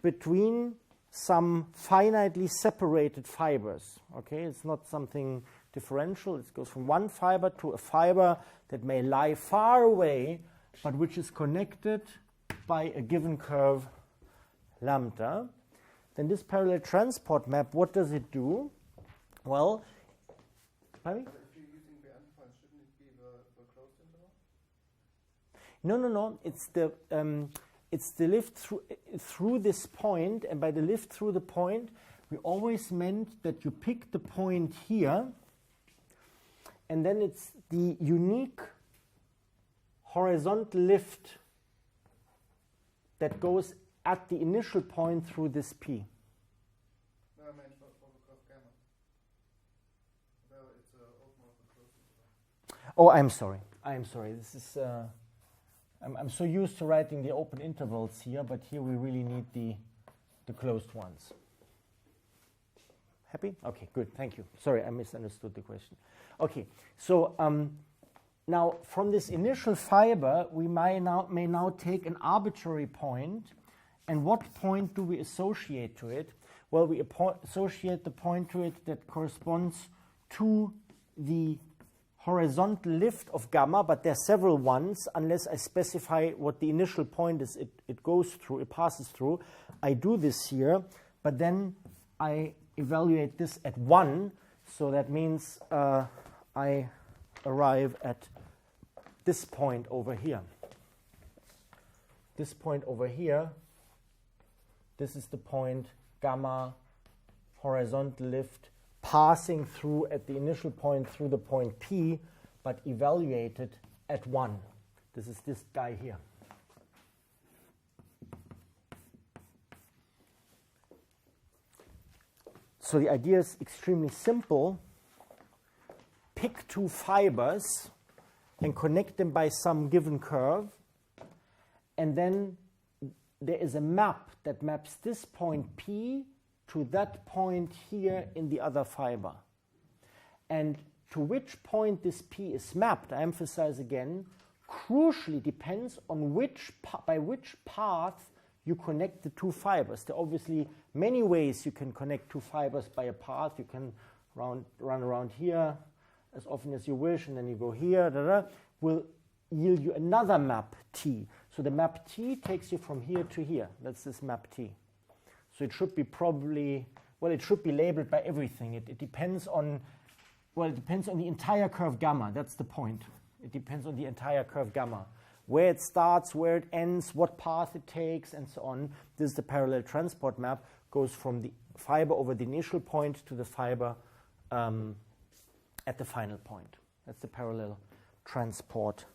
between some finitely separated fibers. Okay, it's not something differential. It goes from one fiber to a fiber that may lie far away, but which is connected by a given curve lambda. Then this parallel transport map, what does it do? Well, sorry? If you're using the endpoint, shouldn't it be the closed interval? No. It's the lift through this point, and by the lift through the point, we always meant that you pick the point here, and then it's the unique horizontal lift that goes at the initial point through this P. No, I meant for the curve gamma. Well, it's open or closed interval. Oh, I'm sorry. This is I'm so used to writing the open intervals here, but here we really need the closed ones. Happy? Okay, good. Thank you. Sorry, I misunderstood the question. Okay, so now from this initial fiber, we may now take an arbitrary point. And what point do we associate to it? Well, we associate the point to it that corresponds to the horizontal lift of gamma, but there are several ones, unless I specify what the initial point is it goes through, it passes through. I do this here, but then I evaluate this at 1, so that means I arrive at this point over here. This point over here, this is the point gamma horizontal lift passing through at the initial point through the point P, but evaluated at 1. This is this guy here. So the idea is extremely simple. Pick two fibers and connect them by some given curve, and then there is a map that maps this point P to that point here in the other fiber. And to which point this P is mapped, I emphasize again, crucially depends on by which path you connect the two fibers. There are obviously many ways you can connect two fibers by a path. You can run around here as often as you wish, and then you go here, will yield you another map T. So the map T takes you from here to here. That's this map T. So it should be it should be labeled by everything. It depends on, it depends on the entire curve gamma. That's the point. It depends on the entire curve gamma. Where it starts, where it ends, what path it takes, and so on. This is the parallel transport map. Goes from the fiber over the initial point to the fiber at the final point. That's the parallel transport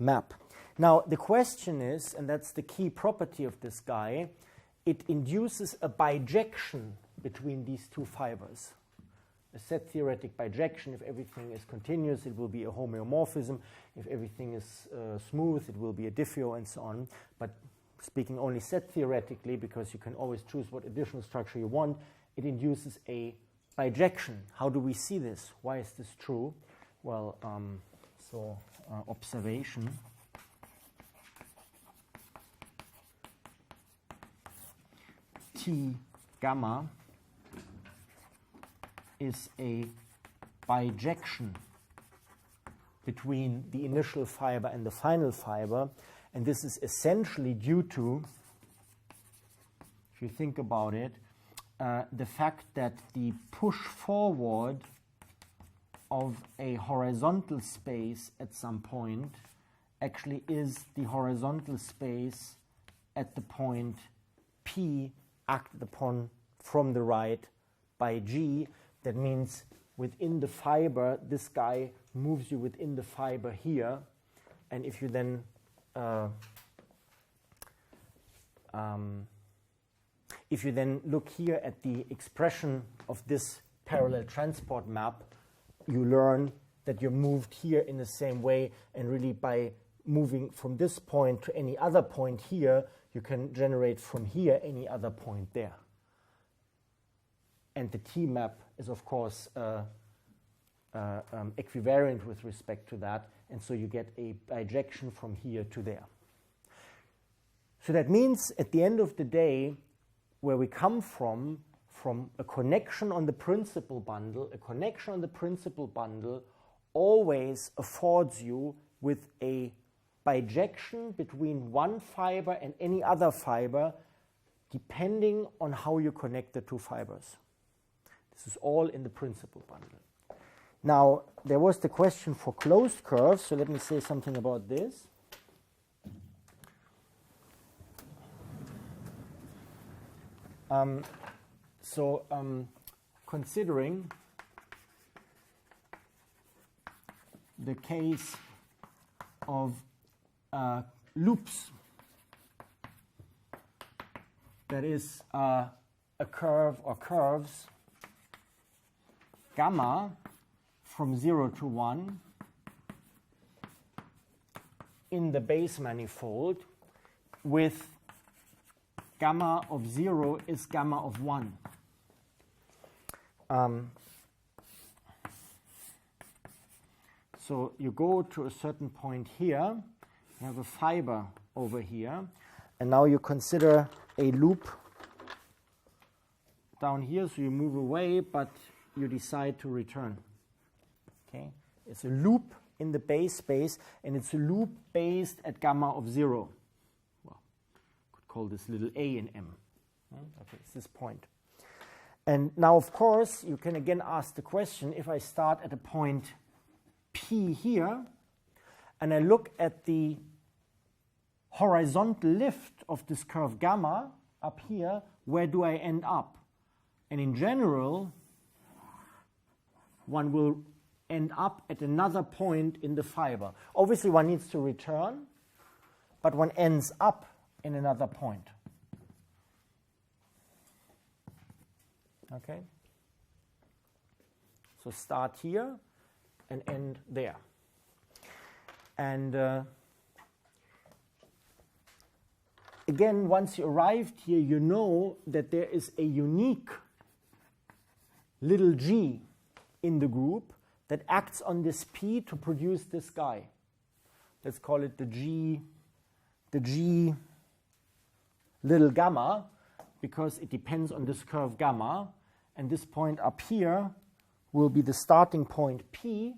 map. Now, the question is, and that's the key property of this guy, it induces a bijection between these two fibers. a set theoretic bijection. If everything is continuous, it will be a homeomorphism. If everything is smooth, it will be a diffeo, and so on. But speaking only set theoretically, because you can always choose what additional structure you want, it induces a bijection. How do we see this? Why is this true? Well, observation. T gamma is a bijection between the initial fiber and the final fiber, and this is essentially due to, if you think about it, the fact that the push forward of a horizontal space at some point actually is the horizontal space at the point P acted upon from the right by G. That means within the fiber, this guy moves you within the fiber here. And if you then look here at the expression of this parallel transport map, you learn that you're moved here in the same way, and really by moving from this point to any other point here, you can generate from here any other point there. And the T-map is, of course, equivariant with respect to that, and so you get a bijection from here to there. So that means, at the end of the day, where we come from a connection on the principal bundle, a connection on the principal bundle always affords you with a bijection between one fiber and any other fiber, depending on how you connect the two fibers. This is all in the principal bundle. Now, there was the question for closed curves, so let me say something about this. Considering the case of loops, that is a curve or curves, gamma from 0 to 1 in the base manifold, with gamma of 0 is gamma of 1. So you go to a certain point here, you have a fiber over here, and now you consider a loop down here, so you move away, but you decide to return. Okay? It's a loop in the base space, and it's a loop based at gamma of 0. Well, could call this little a in M. Okay, it's this point. And now, of course, you can again ask the question, if I start at a point P here, and I look at the horizontal lift of this curve gamma up here, where do I end up? And in general, one will end up at another point in the fiber. Obviously, one needs to return, but one ends up in another point. Okay? So start here and end there. And again, once you arrived here, you know that there is a unique little g in the group that acts on this P to produce this guy. Let's call it the G little gamma, because it depends on this curve gamma. And this point up here will be the starting point P,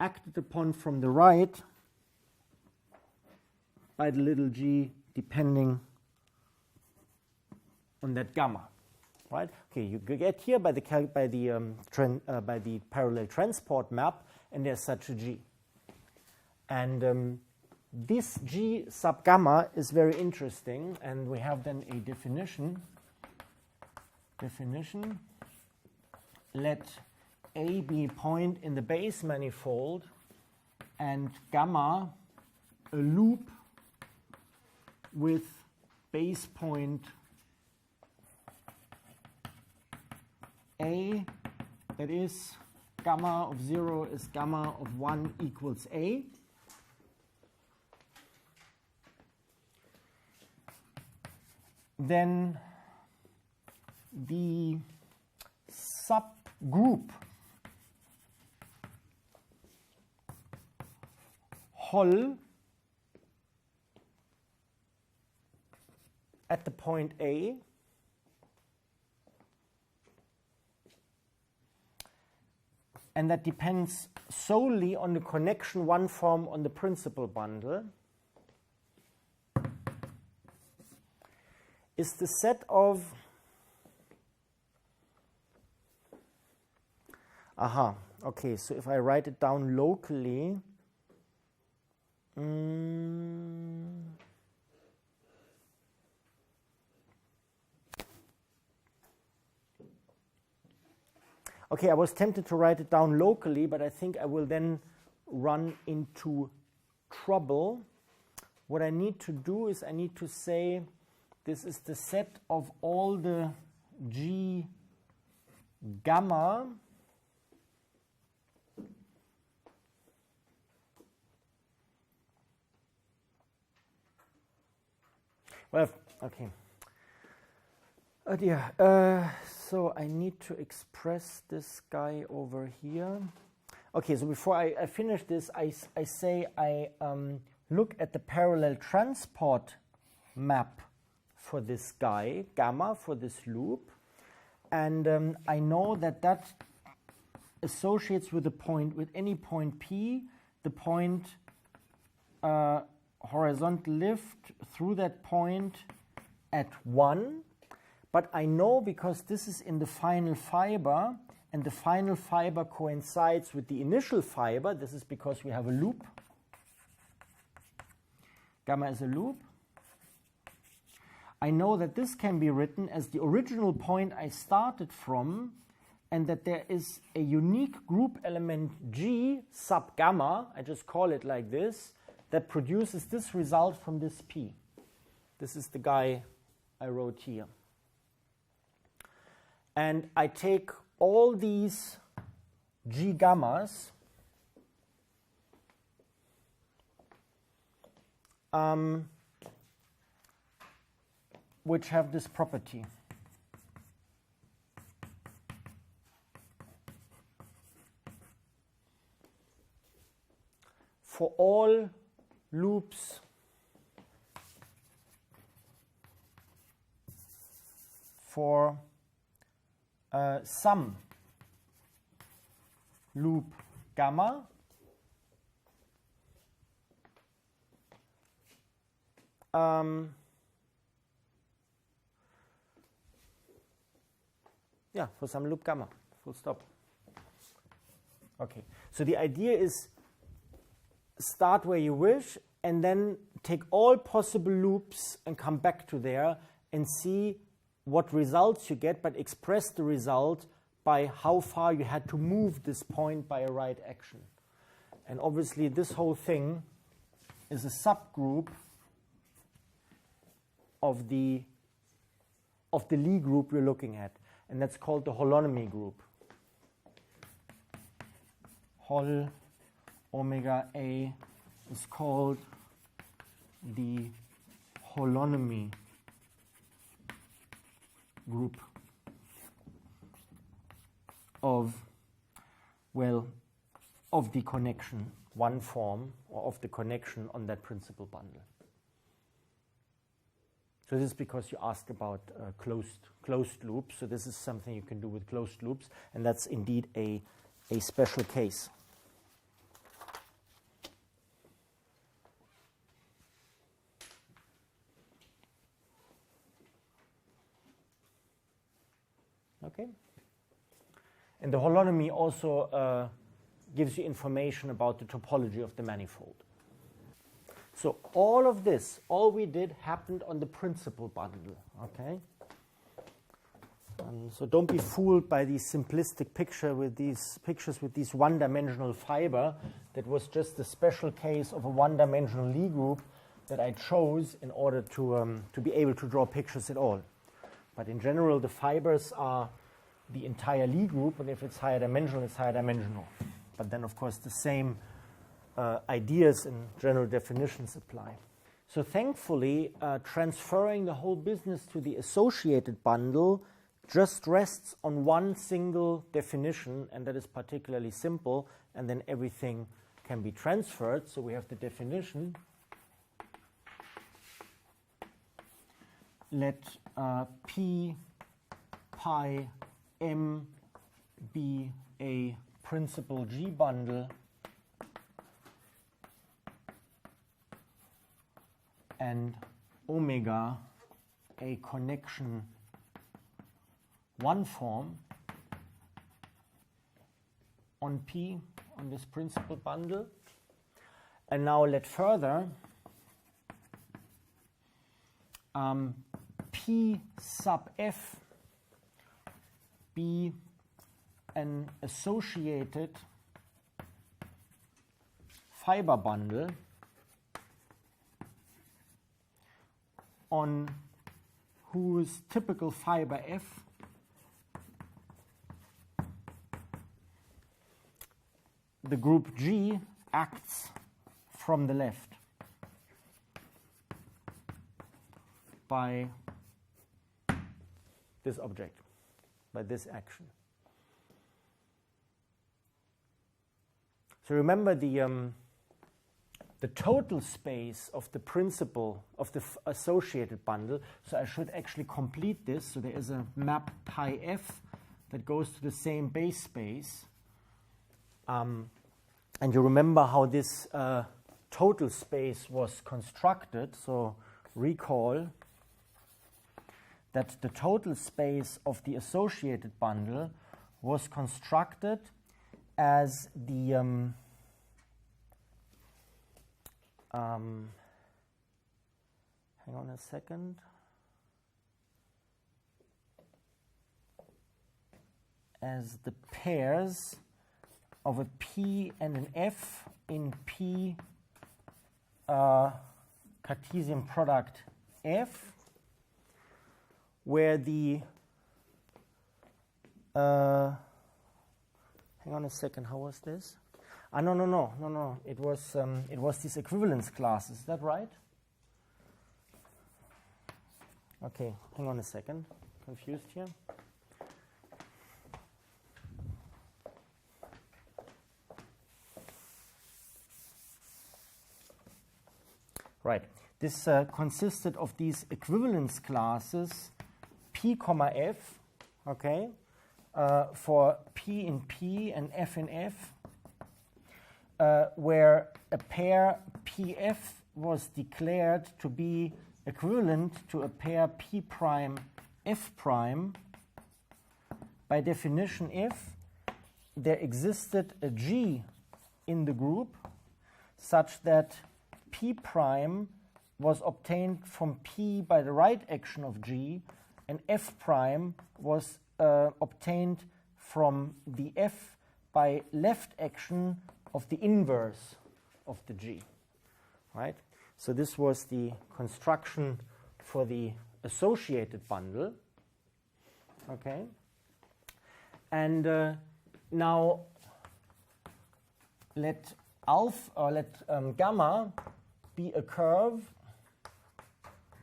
acted upon from the right by the little g, depending on that gamma. Right? Okay, you get here by the parallel transport map, and there's such a g. And this g sub gamma is very interesting, and we have then a definition. Let A be a point in the base manifold, and gamma a loop with base point A that is, gamma of 0 is gamma of 1 equals A. Then the subgroup Hol at the point A and that depends solely on the connection one form on the principal bundle is the set of okay, so if I write it down locally, okay, I was tempted to write it down locally, but I think I will then run into trouble. What I need to do is I need to say this is the set of all the G gamma well, okay. Oh dear. So I need to express this guy over here. Okay, so before I finish this, I say I look at the parallel transport map for this guy, gamma, for this loop. And I know that that associates with a point, with any point P, the point horizontal lift through that point at 1. But I know because this is in the final fiber, and the final fiber coincides with the initial fiber, this is because we have a loop. Gamma is a loop. I know that this can be written as the original point I started from, and that there is a unique group element G sub gamma, I just call it like this, that produces this result from this P. This is the guy I wrote here. And I take all these G gammas which have this property. For all loops for some loop gamma yeah, for some loop gamma, full stop. Okay, so the idea is start where you wish and then take all possible loops and come back to there and see what results you get, but express the result by how far you had to move this point by a right action. And obviously this whole thing is a subgroup of the Lie group we're looking at, and that's called the holonomy group. Hol omega A is called the holonomy group of, well, of the connection, one form, or of the connection on that principal bundle. So this is because you asked about closed loops. So this is something you can do with closed loops, and that's indeed a special case. Okay. And the holonomy also gives you information about the topology of the manifold. So all of this, all we did happened on the principal bundle, okay? So don't be fooled by these simplistic pictures with these one-dimensional fiber. That was just a special case of a one-dimensional Lie group that I chose in order to be able to draw pictures at all. But in general, the fibers are the entire Lie group, and if it's higher dimensional, it's higher dimensional. But then, of course, the same ideas and general definitions apply. So thankfully, transferring the whole business to the associated bundle just rests on one single definition, and that is particularly simple, and then everything can be transferred. So we have the definition. Let P pi M be a principal G bundle and omega a connection 1 form on P, on this principal bundle. And now let further P sub F be an associated fiber bundle on whose typical fiber F the group G acts from the left by this object, by this action. So remember the total space of the principal of the associated bundle. So I should actually complete this. So there is a map pi F that goes to the same base space. And you remember how this total space was constructed. So recall that the total space of the associated bundle was constructed as the hang on a second. As the pairs of a P and an F in P Cartesian product F, where the hang on a second, how was this? No. It was these equivalence classes. Is that right? Okay, hang on a second. Confused here. Right. This consisted of these equivalence classes P comma F, okay, for P in P and F in F, where a pair PF was declared to be equivalent to a pair P prime F prime by definition if there existed a G in the group such that P prime was obtained from P by the right action of G, and F prime was obtained from the F by left action of the inverse of the G, right? So this was the construction for the associated bundle, okay? And now let alpha or let gamma be a curve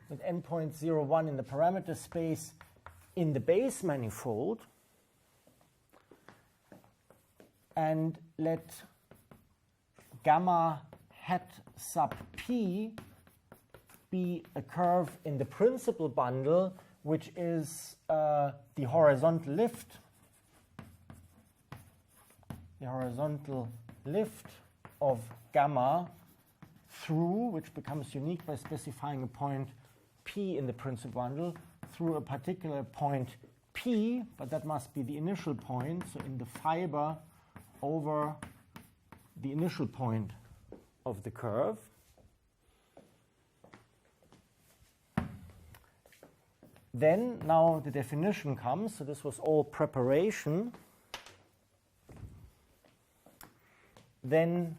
with endpoint 0, 1 in the parameter space in the base manifold, and let gamma hat sub P be a curve in the principal bundle, which is the horizontal lift. The horizontal lift of gamma through, which becomes unique by specifying a point P in the principal bundle, through a particular point P, but that must be the initial point, so in the fiber over the initial point of the curve. Then, now the definition comes, so this was all preparation. Then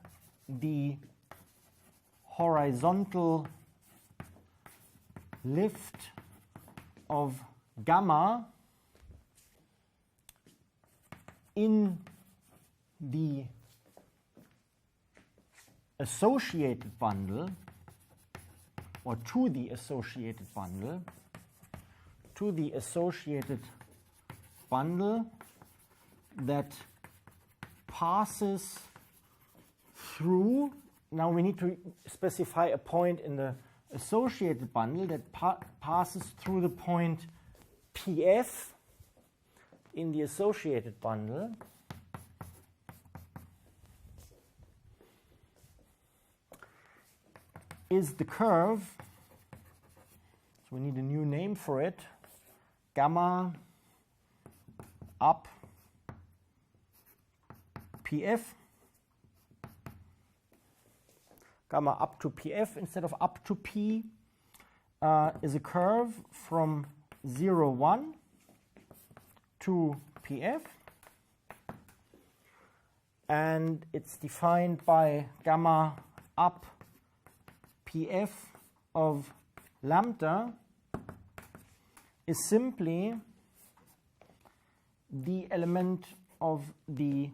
the horizontal lift of gamma in the associated bundle, or to the associated bundle, that passes through, now we need to specify a point in the associated bundle that passes through the point PF in the associated bundle, is the curve, so we need a new name for it, gamma up PF, gamma up to PF instead of up to P, is a curve from 0, 1 to PF, and it's defined by gamma up PF of lambda is simply the element of the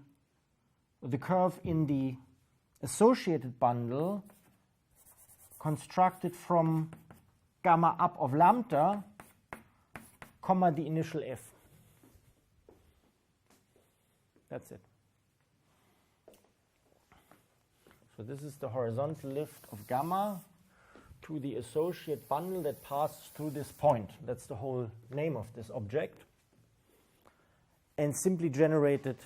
curve in the associated bundle constructed from gamma up of lambda, comma the initial f. That's it. So this is the horizontal lift of gamma to the associate bundle that passes through this point. That's the whole name of this object. And simply generated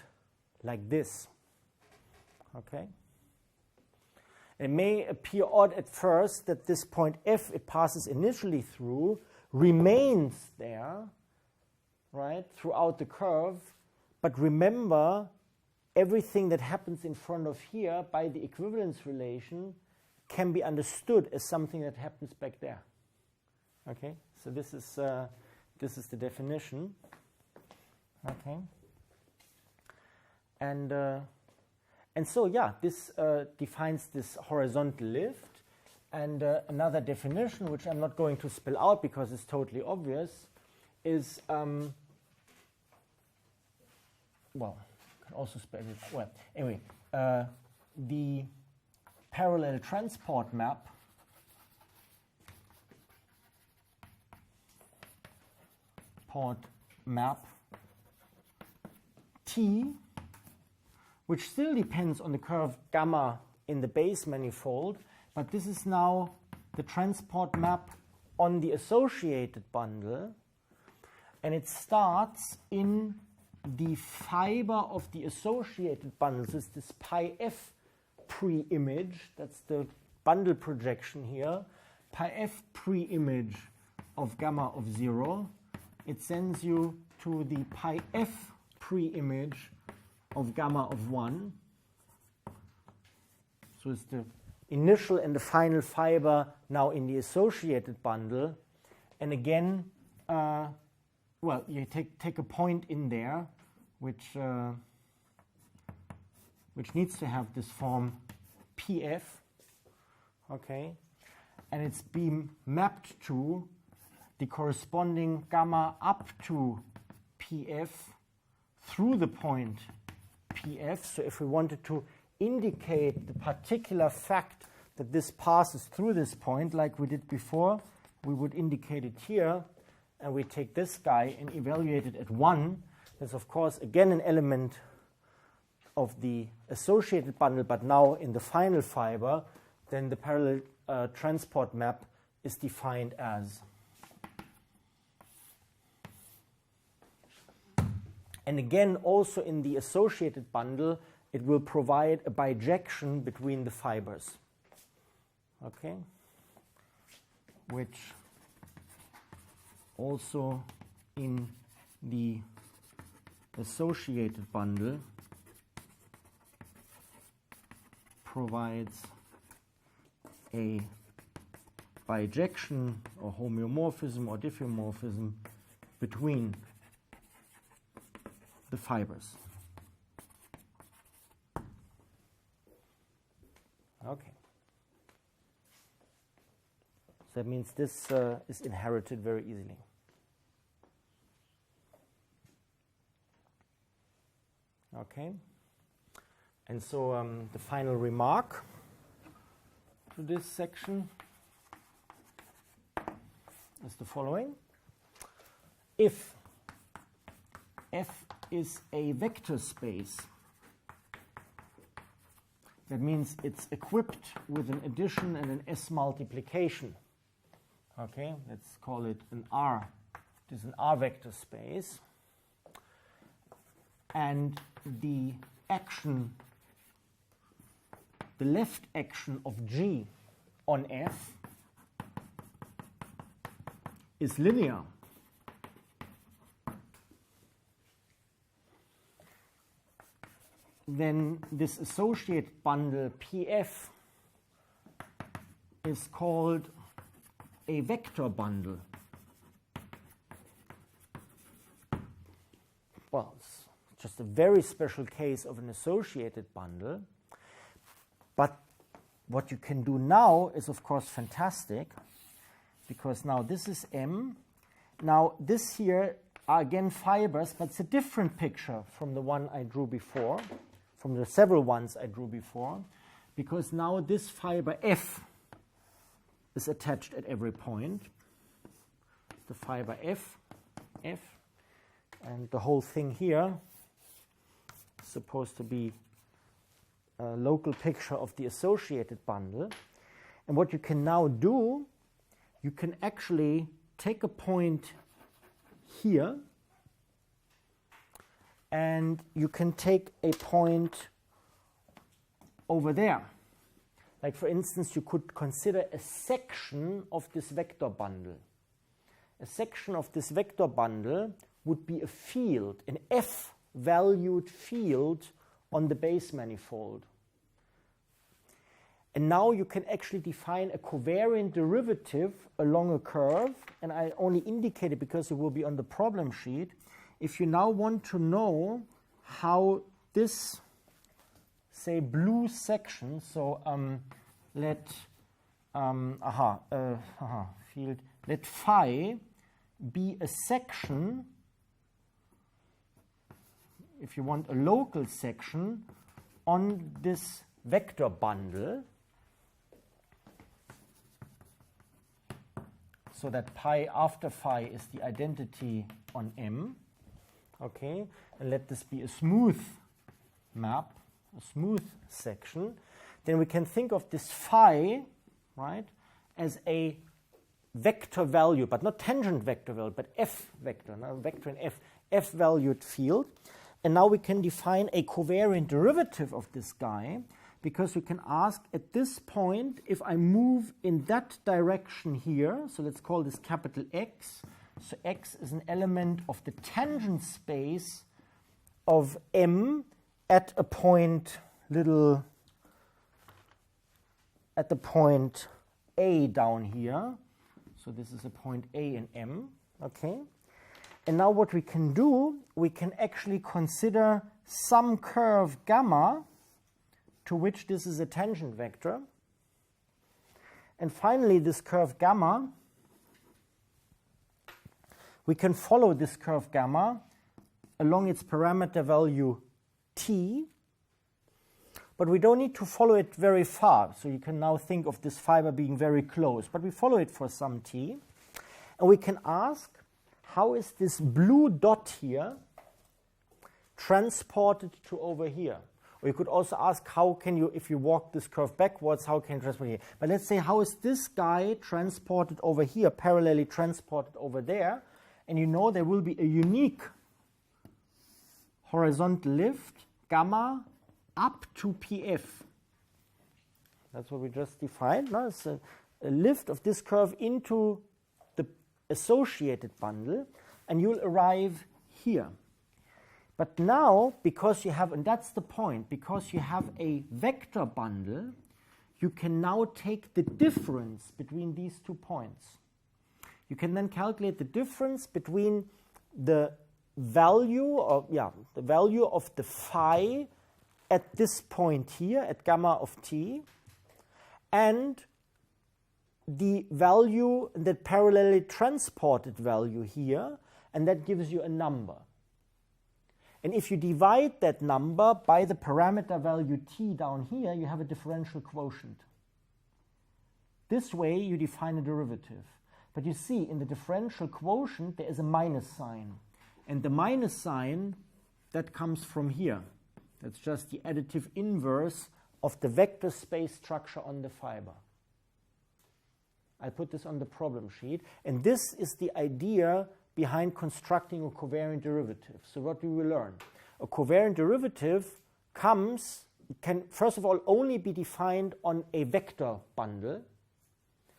like this. Okay? It may appear odd at first that this point F it passes initially through remains there, right, throughout the curve. But remember, everything that happens in front of here by the equivalence relation can be understood as something that happens back there. Okay, so this is the definition. Okay, and so yeah, this defines this horizontal lift. And another definition, which I'm not going to spell out because it's totally obvious, is well. Also spell it well. Anyway, the parallel transport map T, which still depends on the curve gamma in the base manifold, but this is now the transport map on the associated bundle, and it starts in the fiber of the associated bundles. Is this pi f pre-image, that's the bundle projection here, pi f pre-image of gamma of 0. It sends you to the pi f pre-image of gamma of 1. So it's the initial and the final fiber now in the associated bundle. And again, well, you take a point in there which needs to have this form PF, okay, and it's being mapped to the corresponding gamma up to PF through the point PF. So if we wanted to indicate the particular fact that this passes through this point, like we did before, we would indicate it here, and we take this guy and evaluate it at 1. There's, of course, again an element of the associated bundle, but now in the final fiber, then the parallel transport map is defined as. And again, also in the associated bundle, it will provide a bijection between the fibers, okay, which also in the associated bundle provides a bijection or homeomorphism or diffeomorphism between the fibers. Okay. So that means this is inherited very easily. Okay? And so the final remark to this section is the following. If F is a vector space, that means it's equipped with an addition and an S multiplication. Okay, let's call it an R. It is an R vector space. And the action, the left action of G on F is linear. Then this associate bundle PF is called a vector bundle. Well, it's just a very special case of an associated bundle. But what you can do now is, of course, fantastic, because now this is M. Now this here are again fibers, but it's a different picture from the one I drew before, from the several ones I drew before, because now this fiber F is attached at every point. The fiber F, and the whole thing here is supposed to be a local picture of the associated bundle. And what you can now do, you can actually take a point here, and you can take a point over there. Like, for instance, you could consider a section of this vector bundle. A section of this vector bundle would be a field, an F-valued field on the base manifold. And now you can actually define a covariant derivative along a curve, and I only indicate it because it will be on the problem sheet. If you now want to know how this, say, blue section, so let phi be a section, if you want a local section, on this vector bundle, so that pi after phi is the identity on M, okay, and let this be a smooth map, a smooth section, then we can think of this phi, right, as a vector value, but not tangent vector value, but F vector, now vector in F-valued field. And now we can define a covariant derivative of this guy, because we can ask at this point, if I move in that direction here, so let's call this capital X, so X is an element of the tangent space of M at a point at the point A down here. So this is a point A in M, okay? And now what we can do, we can actually consider some curve gamma to which this is a tangent vector. And finally, this curve gamma, we can follow this curve gamma along its parameter value t, but we don't need to follow it very far. So you can now think of this fiber being very close, but we follow it for some t. And we can ask, how is this blue dot here transported to over here? Or you could also ask, how can you, if you walk this curve backwards, how can you transport here? But let's say, how is this guy transported over here, parallelly transported over there? And you know there will be a unique horizontal lift, gamma, up to PF. That's what we just defined. No? It's a lift of this curve into the associated bundle, and you'll arrive here. But now, because you have, and that's the point, because you have a vector bundle, you can now take the difference between these 2 points. You can then calculate the difference between the value of, the value of the phi at this point here, at gamma of t, and the value, the parallelly transported value here, and that gives you a number. And if you divide that number by the parameter value t down here, you have a differential quotient. This way you define a derivative. But you see, in the differential quotient, there is a minus sign. And the minus sign, that comes from here. That's just the additive inverse of the vector space structure on the fiber. I put this on the problem sheet. And this is the idea behind constructing a covariant derivative. So what do we learn? A covariant derivative can first of all only be defined on a vector bundle.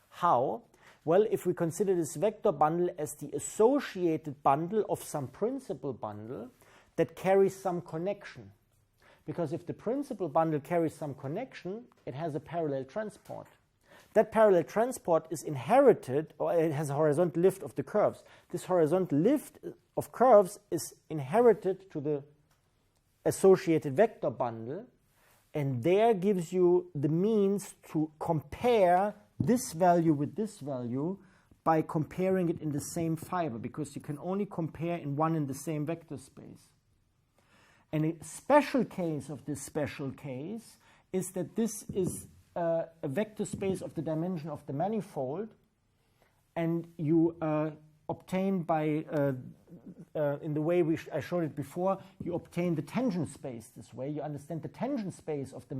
How? Well, if we consider this vector bundle as the associated bundle of some principal bundle that carries some connection. Because if the principal bundle carries some connection, it has a parallel transport. That parallel transport is inherited, or it has a horizontal lift of the curves. This horizontal lift of curves is inherited to the associated vector bundle, and there gives you the means to compare this value with this value by comparing it in the same fiber, because you can only compare in one and the same vector space. And a special case of this special case is that this is a vector space of the dimension of the manifold, and you obtain by, in the way I showed it before, you obtain the tangent space this way. You understand the tangent space of the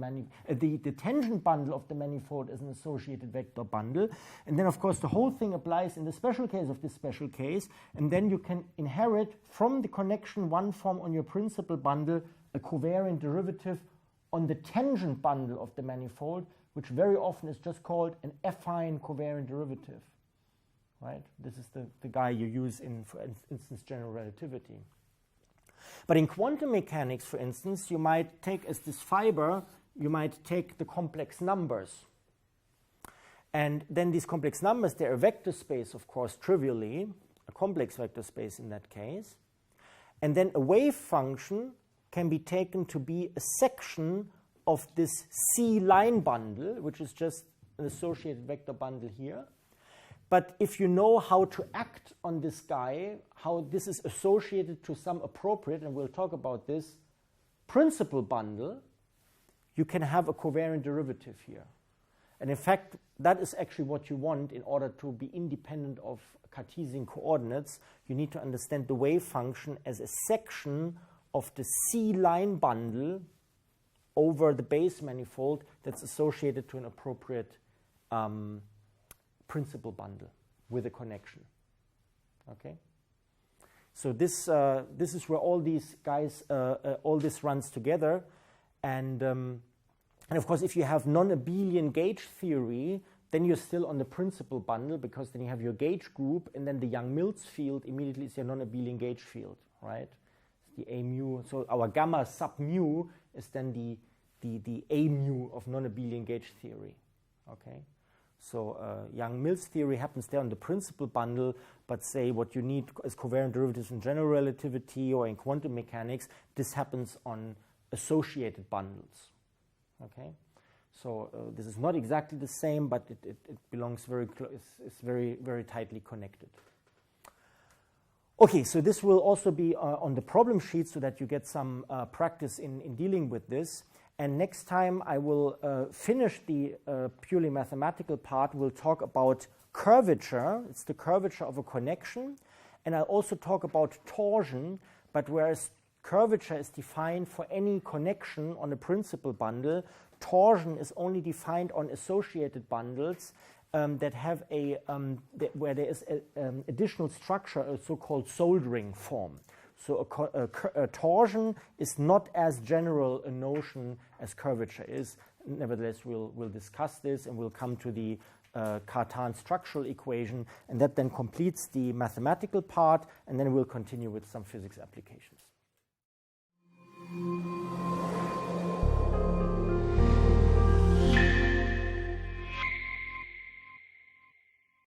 the tangent bundle of the manifold as an associated vector bundle. And then, of course, the whole thing applies in the special case of this special case. And then you can inherit from the connection one form on your principal bundle a covariant derivative on the tangent bundle of the manifold, which very often is just called an affine covariant derivative. Right? This is the guy you use in, for instance, general relativity. But in quantum mechanics, for instance, you might take as this fiber, you might take the complex numbers. And then these complex numbers, they're a vector space, of course, trivially, a complex vector space in that case. And then a wave function can be taken to be a section of this C line bundle, which is just an associated vector bundle here. But if you know how to act on this guy, how this is associated to some appropriate, and we'll talk about this, principal bundle, you can have a covariant derivative here. And in fact, that is actually what you want in order to be independent of Cartesian coordinates. You need to understand the wave function as a section of the C line bundle over the base manifold that's associated to an appropriate principal bundle with a connection. Okay, so this is where all these guys, all this runs together, and of course, if you have non-Abelian gauge theory, then you're still on the principal bundle, because then you have your gauge group, and then the Young-Mills field immediately is your non-Abelian gauge field, right? It's the A mu. So our gamma sub mu is then the A mu of non-Abelian gauge theory. Okay. So Young-Mills theory happens there on the principal bundle, but say what you need as covariant derivatives in general relativity or in quantum mechanics, this happens on associated bundles. Okay, so this is not exactly the same, but it belongs it's very tightly connected. Okay, so this will also be on the problem sheet so that you get some practice in dealing with this. And next time I will finish the purely mathematical part. We'll talk about curvature. It's the curvature of a connection. And I'll also talk about torsion. But whereas curvature is defined for any connection on a principal bundle, torsion is only defined on associated bundles that have where there is an additional structure, a so-called soldering form. So a torsion is not as general a notion as curvature is. Nevertheless, we'll discuss this, and we'll come to the Cartan structural equation, and that then completes the mathematical part, and then we'll continue with some physics applications.